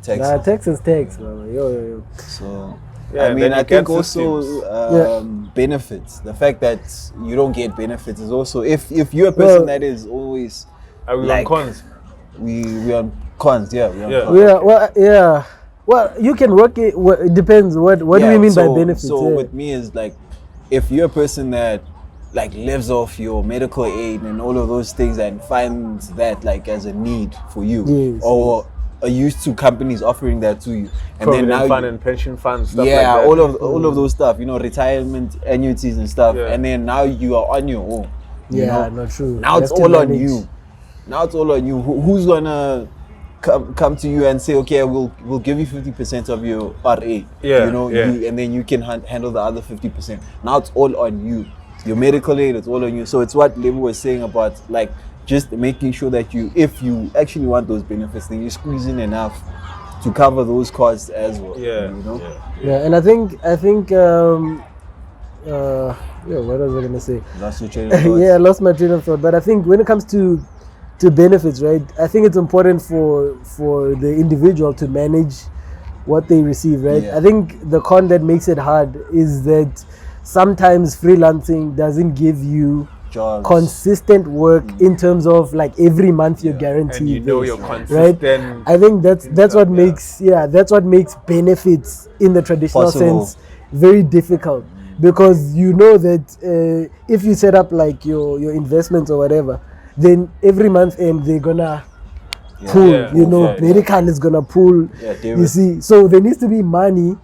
tax. Nah, tax is tax, man. Yo. So. Yeah, I mean, then you I think get also systems. benefits. The fact that you don't get benefits is also if you're a person that is always Are we like, on cons? we on cons. Yeah, we on Yeah. cons. Yeah, well, yeah. Well, you can work it. It depends. What do you mean by benefits? So with me is like, if you're a person that like lives off your medical aid and all of those things and finds that like as a need for you, Yes, or are used to companies offering that to you, and Provident then now fund and pension funds, stuff like yeah, that. all of those stuff, you know, retirement annuities and stuff, Yeah. and then now you are on your own. You know? not true. Now You it's have to all on manage. you. Now it's all on you. Who's gonna come to you and say, okay, we'll give you 50% of your RA, Yeah, you know, yeah. and then you can handle the other 50%. Now it's all on you. Your medical aid, it's all on you. So it's what Lebo was saying about like just making sure that if you actually want those benefits, then you squeeze in enough to cover those costs as well. Yeah, you know. Yeah, and I think what was I gonna say? Lost your train of thought. Yeah, I lost my train of thought. But I think when it comes to benefits, right? I think it's important for the individual to manage what they receive, right? Yeah. I think the con that makes it hard is that sometimes freelancing doesn't give you Jobs. consistent work in terms of like every month you're guaranteed And you know this, you're right? consistent. I think that's what Yeah. makes benefits in the traditional Possible. sense very difficult, because you know that if you set up like your investments or whatever, then every month end they're gonna pull, Yeah. you know, Yeah. medical is gonna pull. Yeah, You see, so there needs to be money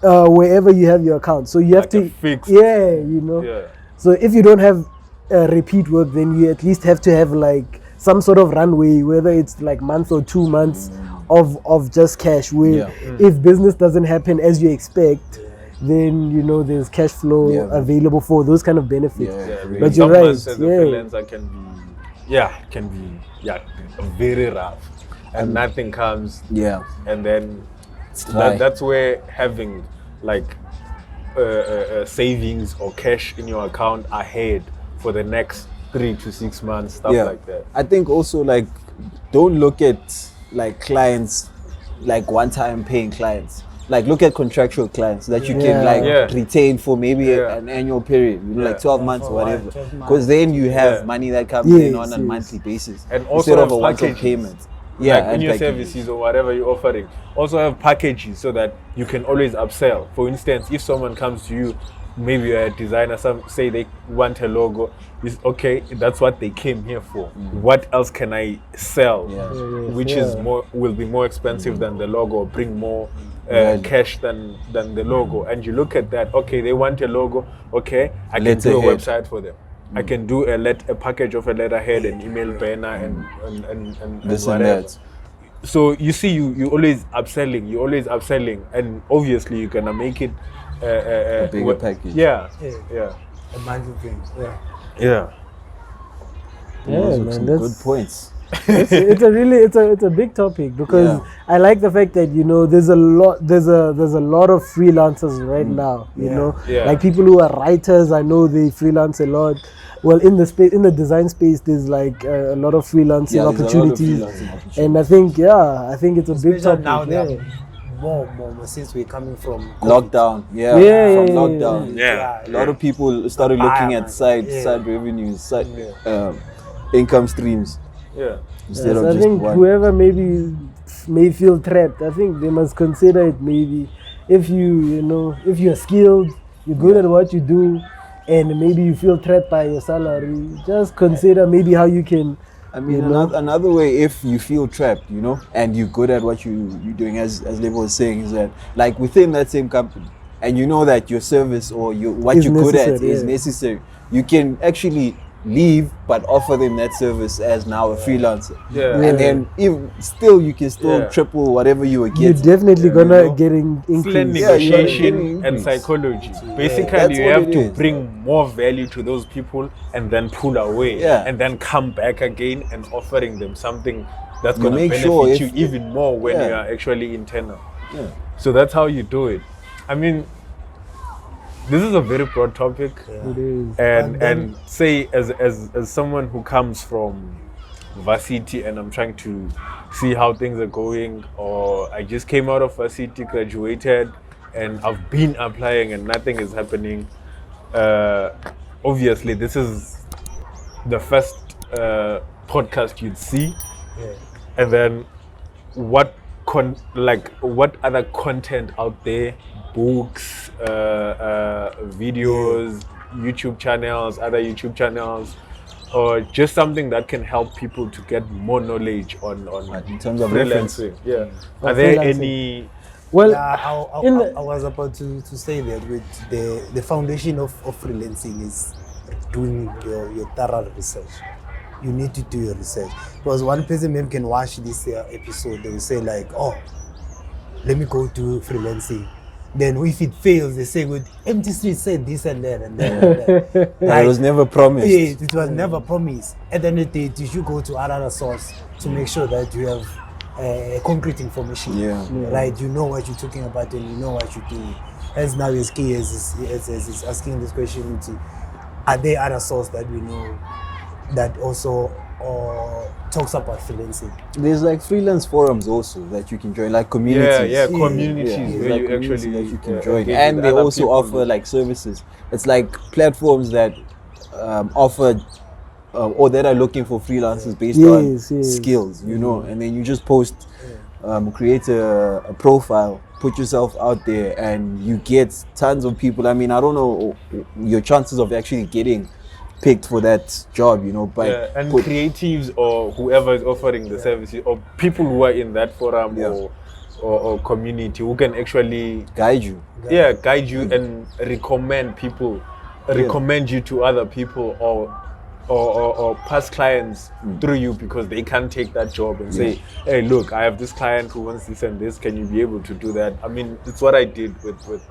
wherever you have your account. So you have Like to a fixed- you know. Yeah. So if you don't have repeat work, then you at least have to have like some sort of runway, whether it's like month or 2 months of just cash, where if business doesn't happen as you expect, then you know there's cash flow available for those kind of benefits. Yeah, But some you're right, months as a freelancer can be very rough, and nothing comes. Yeah. And then dry. that's where having like savings or cash in your account ahead for the next 3 to 6 months, stuff like that. I think also like don't look at like clients like one time paying clients. Like look at contractual clients that you can like retain for maybe an annual period, you know, like 12 months or whatever. 12 months. Because then you have money that comes in on a monthly basis And also instead of have a one-off packages. payment. Like in and your packages. services or whatever you're offering, also have packages so that you can always upsell. For instance, if someone comes to you, maybe you're a designer, some say they want a logo, it's okay, that's what they came here for. What else can I sell which is will be more expensive than the logo, or bring more cash than the logo? And you look at that, okay, they want a logo, okay, I can do a website for them. I can do a package of a letterhead and email banner and This and whatever. that. So you see, you always upselling, and obviously you're gonna make it A bigger package. Yeah. A monthly thing. Yeah. Those are man, some that's good points. it's a big topic, because I like the fact that, you know, there's a lot of freelancers right now, you know, like people who are writers. I know they freelance a lot. Well, in the design space, there's like a lot of freelancing Yeah, there's a lot of opportunities, freelancing opportunities. and I think it's a big Especially topic. now, yeah. there are more since we're coming from COVID. Lockdown, from lockdown. Yeah. A lot of people started looking at side revenues, side income streams Yeah. instead So of I just think one. whoever may feel trapped, I think they must consider it. Maybe if if you're skilled, you're good at what you do, and maybe you feel trapped by your salary, just consider maybe how you can. I mean, another way, if you feel trapped, you know, and you're good at what you're doing, as Lebo was saying, is that like within that same company, and you know that your service or what Is you're good at necessary, is necessary, you can actually leave but offer them that service as now a freelancer. And then you can still triple whatever you were You're getting. definitely gonna know, get It's like increase. negotiation and increase. psychology. That's Basically, you what have it to is. bring more value to those people and then pull away, and then come back again and offering them something that's You going to make benefit sure you even more when you are actually internal. So that's how you do it. I mean, this is a very broad topic. Yeah. It is. And say as someone who comes from Varsity and I'm trying to see how things are going, or I just came out of Varsity, graduated, and I've been applying and nothing is happening. Obviously, this is the first podcast you'd see, Yeah. and then what other content out there, books, videos, YouTube channels, other YouTube channels, or just something that can help people to get more knowledge on In terms of reference. freelancing. Yeah. Or Are there freelancing. any? Well, Yeah, in I was about to say that with the foundation of freelancing is doing your thorough research. You need to do your research. Because one person maybe can watch this episode, they will say like, oh, let me go to freelancing. Then if it fails, they say, good, Empty Street said this and that and that. And that. It was never promised. Yeah, it was never promised. At the end of the day, you should go to another source to make sure that you have concrete information. Yeah. Right? You know what you're talking about and you know what you're doing. As now as key as is asking this question, are there other sources that we know that also talks about freelancing? There's like freelance forums also that you can join, like communities. Yeah, communities There's where like you communities actually that you can engage join, with and they other also people. offer like services. It's like platforms that offer or that are looking for freelancers based on Yes, yes. skills, you know, and then you just post, create a profile, put yourself out there, and you get tons of people. I mean, I don't know your chances of actually getting picked for that job, you know, but Yeah, and creatives or whoever is offering the services, or people who are in that forum or community who can actually guide you. guide you and recommend people, recommend you to other people, or past clients through you, because they can't take that job and say, hey, look, I have this client who wants this and this, can you be able to do that? I mean, it's what I did with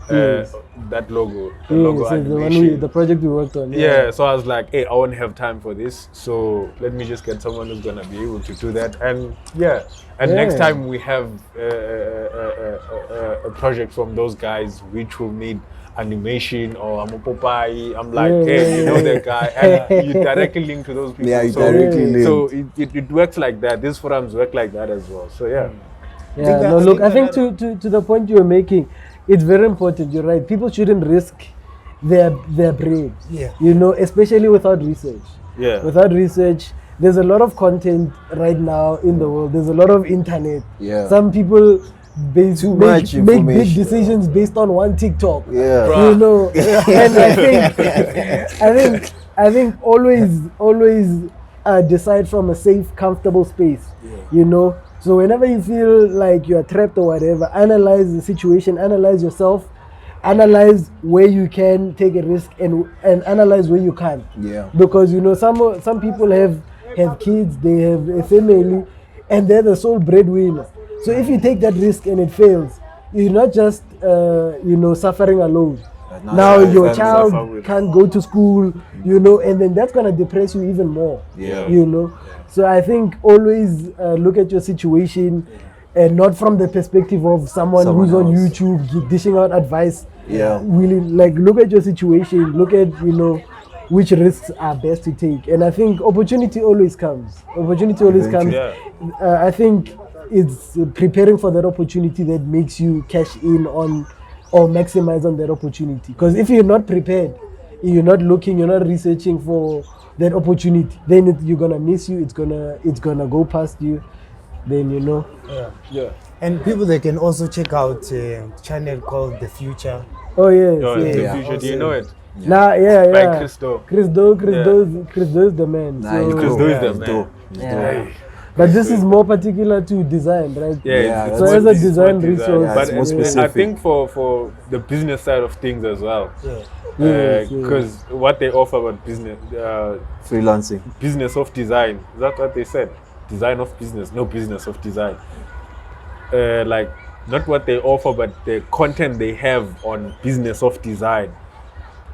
that logo, the logo so the animation. the project we worked on. Yeah, so I was like, hey, I won't have time for this, so let me just get someone who's gonna be able to do that. And next time we have a project from those guys which will need animation or I'm a Popeye, I'm like, hey, you know that guy, and you directly link to those people. Yeah, you so, directly link. So it works like that. These forums work like that as well. So yeah. Yeah, no, look, I think to the point you were making, it's very important. You're right. People shouldn't risk their bread. Yeah. You know, especially without research. Yeah. Without research, there's a lot of content right now in the world. There's a lot of internet. Yeah. Some people make much big information. decisions based on one TikTok. Yeah. You know, and I think always decide from a safe, comfortable space. You know. So whenever you feel like you are trapped or whatever, analyze the situation, analyze yourself, analyze where you can take a risk and analyze where you can't. Yeah. Because you know some people have kids, they have a family, and they're the sole breadwinner. So if you take that risk and it fails, you're not just suffering alone. Now your child can't go to school, you know, and then that's gonna depress you even more. Yeah. You know. So I think always look at your situation, and not from the perspective of someone who's on else. YouTube dishing out advice. Yeah. Really, like, look at your situation, look at, you know, which risks are best to take. And I think opportunity always comes. Yeah. I think it's preparing for that opportunity that makes you cash in on or maximize on that opportunity. Because if you're not prepared, you're not looking, you're not researching for that opportunity, then you're gonna miss you. It's gonna go past you. Then you know. Yeah. And people, they can also check out a channel called The Future. Oh yes. Yo, yes. the Yeah. future, do you know it? Nah, yeah. By Chris Do. Chris Do is the man. Nah, So- he's Chris dope. Do is the He's man. dope. He's Yeah. dope. But this is more particular to design, right? Yeah, Yeah, so more as a design, design design. resource, Yeah, But it's more I specific. think for the business side of things as well, Yeah. because what they offer about business, Freelancing. business of design, is that what they said? Design of business, no business of design. Like not what they offer, but the content they have on business of design.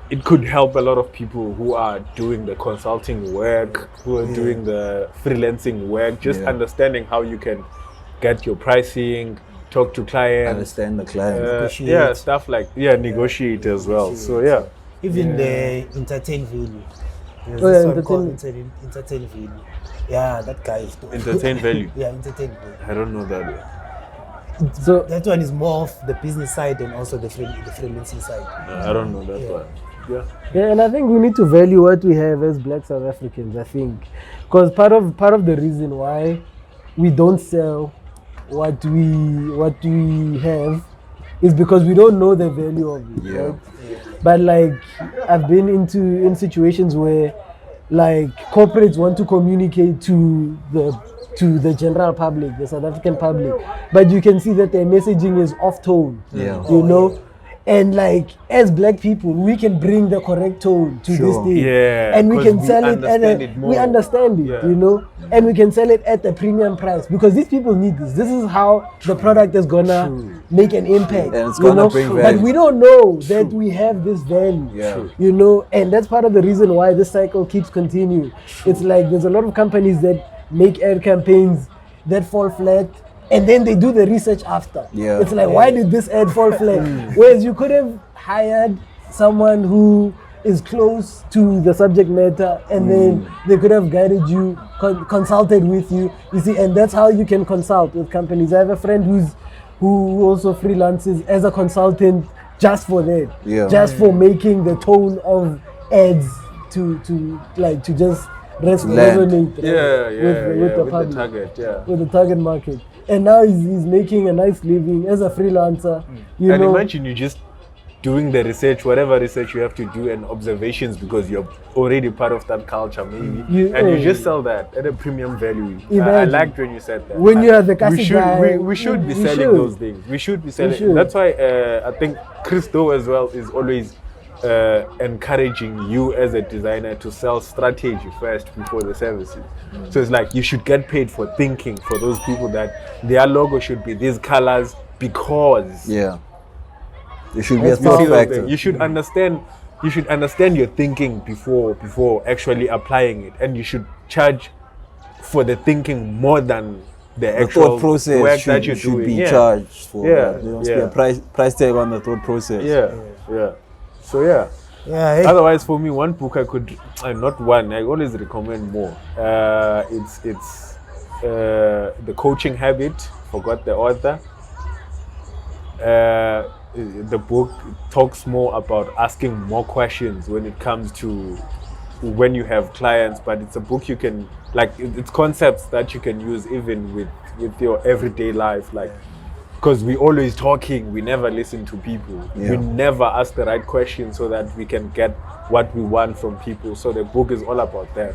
It could help a lot of people who are doing the consulting work, who are doing the freelancing work, just Yeah. understanding how you can get your pricing talk to clients, Understand the client. Negotiate. stuff like negotiate as well. So yeah. Even the entertain value. There's Oh, this yeah, one called entertain value. Yeah, that guy is dope. Entertain value. Yeah, entertain value. I don't know that. So That one is more of the business side and also the freelancing side. I don't know that one. Yeah. yeah, and I think we need to value what we have as Black South Africans. I think, because part of the reason why we don't sell what we have is because we don't know the value of it. Yeah. Right? But like, I've been in situations where like corporates want to communicate to the general public, the South African public, but you can see that their messaging is off tone. Yeah. You know. And like, as Black people, we can bring the correct tone to this thing, Yeah, and we 'cause can we sell it at understand it more. we understand it, Yeah. you know, and we can sell it at a premium price because these people need this. This is how the product is gonna make an impact, And it's you gonna know. bring But value. we don't know that we have this value, Yeah. you know, and that's part of the reason why this cycle keeps continuing. It's like there's a lot of companies that make ad campaigns that fall flat. And then they do the research after. Yeah. It's like, why did this ad fall flat? Whereas you could have hired someone who is close to the subject matter, and then they could have guided you, consulted with you. You see, and that's how you can consult with companies. I have a friend who also freelances as a consultant just for that, Yeah. just for making the tone of ads to just resonate with the public, target. Yeah. with the target market. And now he's making a nice living as a freelancer. You And know, imagine you just doing the research, whatever research you have to do, and observations because you're already part of that culture, maybe, and you just sell that at a premium value. I Imagine. liked when you said that. When you are the we Kasi should, guy, we should be we selling should. those things. We should be selling. should. That's why I think Christo as well is always encouraging you as a designer to sell strategy first before the services. So it's like you should get paid for thinking for those people that their logo should be these colors because Yeah. There should be a That's thought powerful. factor. you should understand your thinking before actually applying it, and you should charge for the thinking more than the The actual thought process work should, that you're should doing. be Yeah. charged for. Yeah, There must be yeah. a price tag on the thought process. Yeah. So yeah. Yeah, hey, Otherwise, for me, one book I could, not one, I always recommend more. It's The Coaching Habit. Forgot the author. The book talks more about asking more questions when it comes to when you have clients, but it's a book you can, like, it's concepts that you can use even with your everyday life, like, because we always talking, we never listen to people. Yeah. We never ask the right questions so that we can get what we want from people. So the book is all about that,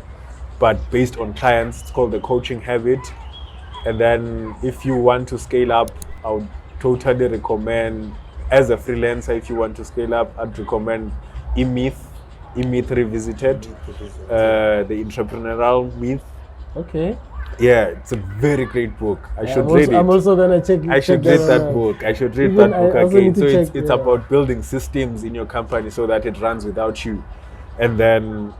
but based on clients. It's called The Coaching Habit. And then if you want to scale up, I would totally recommend, as a freelancer, if you want to scale up, I'd recommend E-Myth Revisited, the entrepreneurial myth. okay. Yeah, it's a very great book. I should I'm read it. I'm also gonna check. I should check read that out. book. I should read Even that I book also again. need to So it's check, yeah. about building systems in your company so that it runs without you. And then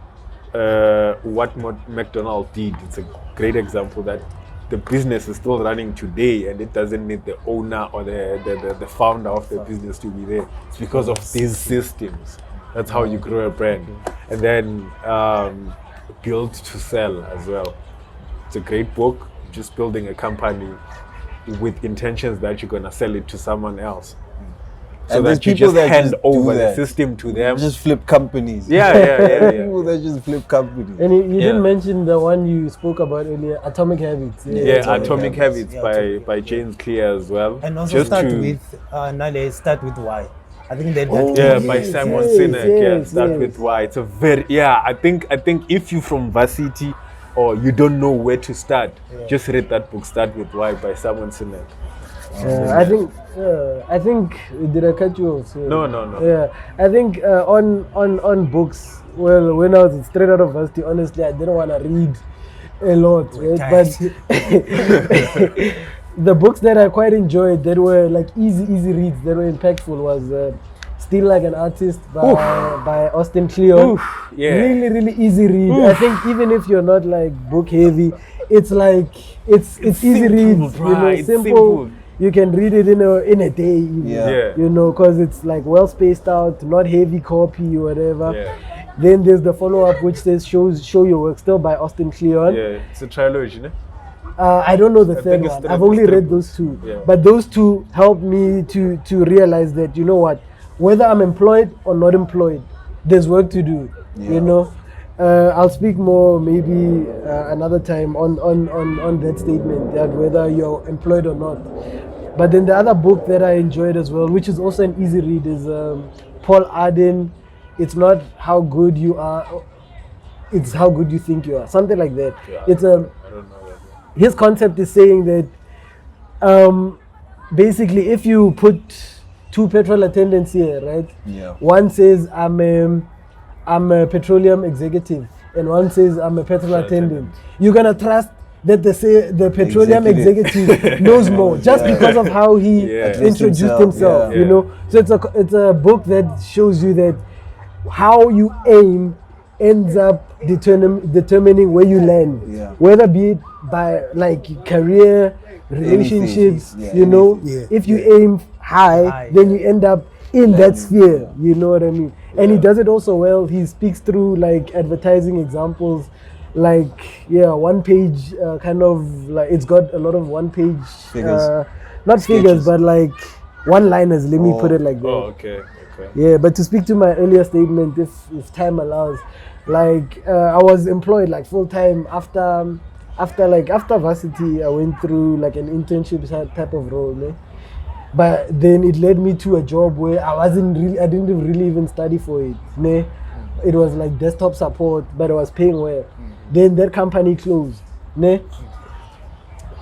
what McDonald did, it's a great example that the business is still running today and it doesn't need the owner or the founder of the business to be there. It's because of these systems. That's how you grow a brand. And then Build to Sell as well. It's a great book, just building a company with intentions that you're gonna sell it to someone else. So And there's that you people just that hand just do over the that. system to them. Just flip companies. Yeah. People that just flip companies. And you Yeah. didn't mention the one you spoke about earlier, Atomic Habits. Yeah, Atomic Habits Yeah, by Atomic by James Clear as well. and also Just start to- with why. I think that. Yeah, Yes, by Simon yes, Sinek. yes, Start yes. with why. It's a very I think if you from Varsity or you don't know where to start, just read that book. Start with Why by Simon Sinek. I think did I cut you off? No. Yeah, I think on books. Well, when I was straight out of varsity, honestly, I didn't want to read a lot, right? But the books that I quite enjoyed, that were like easy reads, that were impactful, was Still Like an Artist by Austin Kleon. Yeah. Really easy read. I think even if you're not like book heavy, it's like it's easy simple, reads, bruh, it's simple. simple. you can read it in a day even, Yeah. you know, because it's like well spaced out, not heavy copy or whatever. Yeah. Then there's the follow-up which says show your work, still by Austin Kleon. Yeah, it's a trilogy, no? I don't know the I third think it's one. three- I've only it's three read books. those two. Yeah. But those two helped me to realize that, you know what, whether I'm employed or not employed, there's work to do. Yeah. You know, I'll speak more maybe another time on that statement, that whether you're employed or not. But then the other book that I enjoyed as well, which is also an easy read, is Paul Arden. It's not how good you are, it's how good you think you are. Something like that. Yeah. It's I don't know that. his concept is saying that basically if you put two petrol attendants here, right? Yeah. One says I'm a petroleum executive, and one says I'm a petrol attendant. You're gonna trust that the petroleum executive knows more just because of how he Yeah. introduced himself. Yeah. You know, so it's a book that shows you that how you aim ends up determining where you land, Yeah. whether be it by like career, relationships, yeah, you know. anything. If you aim high, then you end up in that sphere, you know what I mean. And he does it also well. He speaks through like advertising examples, like one page kind of like, it's got a lot of one page Figures. not figures Sketches. but like one liners, let me put it like that. Oh, okay. Yeah, but to speak to my earlier statement, if time allows, like I was employed like full time after Varsity. I went through like an internship type of role, ne? But then it led me to a job where I didn't really even study for it, ne? It was like desktop support, but I was paying well. Then that company closed, ne?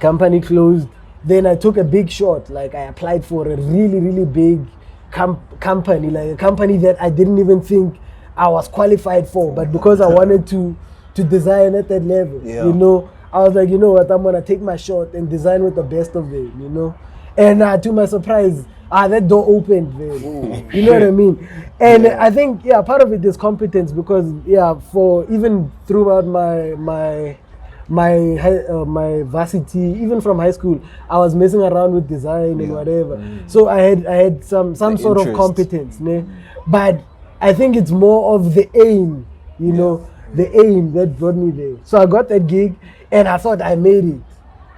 Company closed. Then I took a big shot, like I applied for a really big company, like a company that I didn't even think I was qualified for, but because I wanted to design at that level, you know, I was like, you know what, I'm gonna take my shot and design with the best of them, you know. And to my surprise, that door opened, man. You know what I mean? And I think part of it is competence, because for even throughout my varsity, even from high school, I was messing around with design and whatever. So I had some sort of interest. competence, ne? But I think it's more of the aim, you know, the aim that brought me there. So I got that gig and I thought I made it,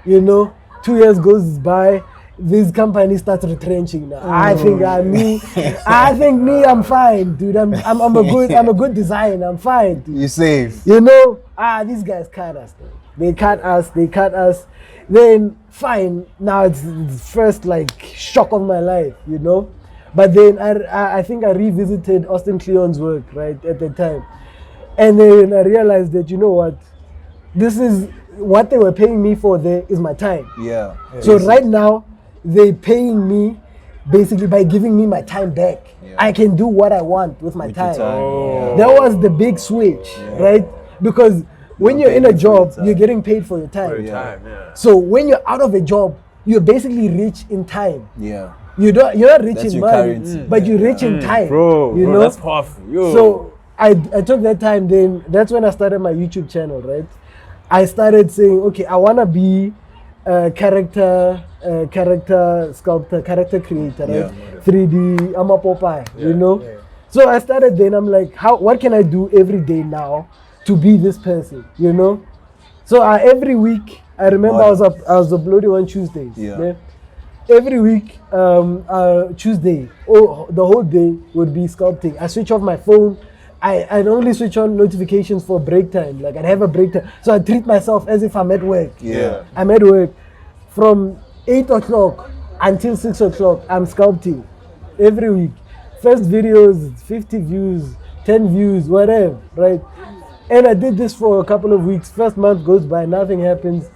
you know. 2 years goes by, this company starts retrenching now. I think I'm fine, dude. I'm a good designer. I'm fine, dude. You safe. You know, these guys cut us. They cut us. Then fine. Now it's the first like shock of my life, you know. But then I think I revisited Austin Kleon's work right at the time, and then I realized that, you know what, this is what they were paying me for. There is my time. Yeah. So right now, they're paying me basically by giving me my time back. Yeah. I can do what I want with my With your time. time, That was the big switch, right? Because when you're in a paid for your job, time. you're getting paid for your time. For your time, yeah. So when you're out of a job, you're basically rich in time. Yeah. You're not rich That's in your money, currency. but you're rich in time. Bro, you know? that's powerful. Yo. So I took that time. Then that's when I started my YouTube channel, right? I started saying, okay, I want to be a character sculptor, character creator, right? Yeah. 3D, I'm a Popeye, you know? So I started then, I'm like, what can I do every day now to be this person, you know? So every week, I remember I was uploading on Tuesdays. Yeah. Every week, Tuesday, the whole day would be sculpting. I switch off my phone. I'd only switch on notifications for break time. Like I'd have a break time. So I treat myself as if I'm at work. Yeah. I'm at work. From 8 o'clock until 6 o'clock, I'm sculpting every week. First videos, 50 views, 10 views, whatever, right? And I did this for a couple of weeks. First month goes by, nothing happens.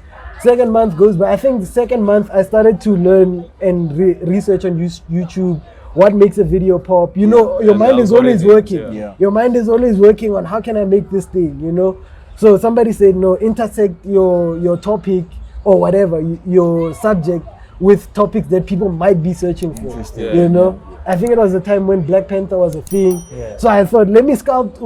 Second month goes by. I think the second month I started to learn and research on YouTube what makes a video pop. You know, your mind is always working. Yeah. Your mind is always working on how can I make this thing, you know? So somebody said, no, intersect your topic or whatever, your subject with topics that people might be searching for. Interesting. You know? I think it was a time when Black Panther was a thing. Yeah. So I thought, let me sculpt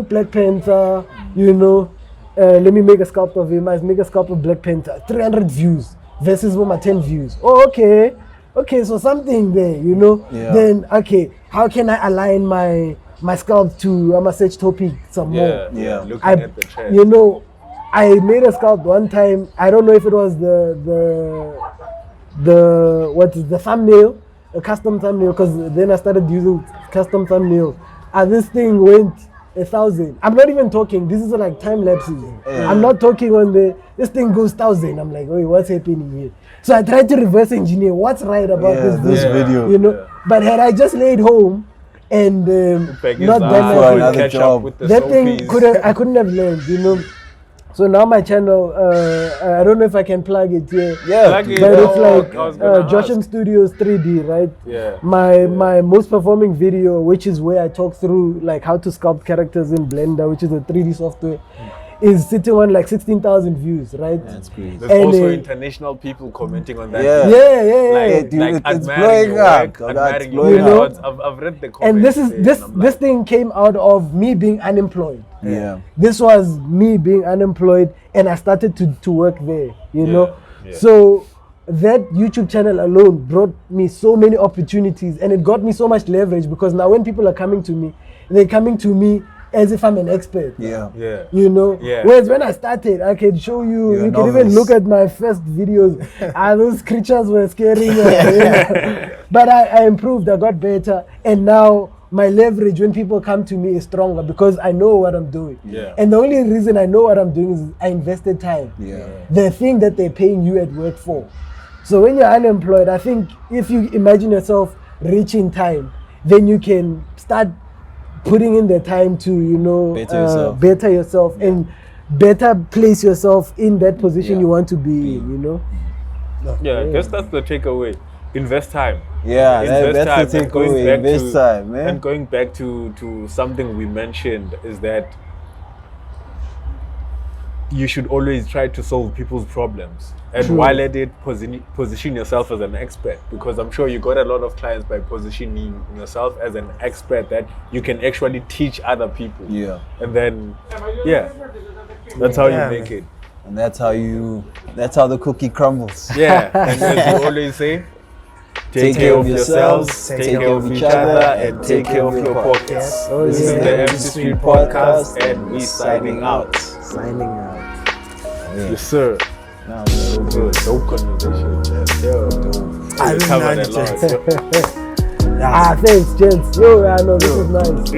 Black Panther, you know. Let me make a sculpt of him. I make a sculpt of Black Panther. 300 views versus 10 views. Oh, okay. okay, so something there, you know. Yeah. Then okay, how can I align my sculpt to a search topic some more? Yeah. Looking I, at the trend. you know, I made a sculpt one time. I don't know if it was the what is the thumbnail, a custom thumbnail, because then I started using custom thumbnails. And this thing went 1,000. I'm not even talking. This is like time lapses. I'm not talking on this thing goes 1,000. I'm like, wait, what's happening here? So I tried to reverse engineer what's right about this video. you know. But had I just laid home and not done for anything, another catch job. up with the that thing soapies. I couldn't have learned, you know. So now my channel, I don't know if I can plug it here. Yeah. Plug it. But it's Oh, like I was gonna Josham ask. Studios 3D, right? Yeah. My most performing video, which is where I talk through like how to sculpt characters in Blender, which is a 3D software, is sitting on like 16,000 views, right? That's crazy. There's And, also international people commenting on that. Yeah. Yeah. Like, dude, like it's admiring blowing your up. work, That's admiring your blowing work. up. I've read the comments. And this is there, this and I'm this like, thing came out of me being unemployed. Yeah. This was me being unemployed, and I started to work there, you know. yeah. So that YouTube channel alone brought me so many opportunities, and it got me so much leverage, because now when people are coming to me, they're coming to me as if I'm an expert. Yeah. Yeah. You know, Yeah. whereas when I started, I can show you. You're You a can even novice. look at my first videos. Those creatures were scary, but I improved. I got better, and now my leverage when people come to me is stronger because I know what I'm doing. Yeah. And the only reason I know what I'm doing is I invested time. Yeah. The thing that they're paying you at work for. So when you're unemployed, I think if you imagine yourself rich in time, then you can start putting in the time to, you know, Better yourself. and better place yourself in that position Yeah. you want to be in, you know. Yeah, I guess that's the takeaway. Invest time. Yeah, Invest that's time. the And going takeaway. back Invest to- time, man. And going back to something we mentioned is that you should always try to solve people's problems. And True. while at it, position yourself as an expert, because I'm sure you got a lot of clients by positioning yourself as an expert that you can actually teach other people. Yeah. And then, yeah, that's how Yeah, you make man. it. And that's how the cookie crumbles. Yeah, and as you always say, take care of yourselves, take care of each other, and take care of your pockets. Oh, This is yeah. the MC Street Podcast, and we signing out. Signing out. Yes, sir. Nah, so good. Dope conversation. Yo, I we don't covered know, a lot. Yeah. Thanks, gents. Yo, I know this is nice.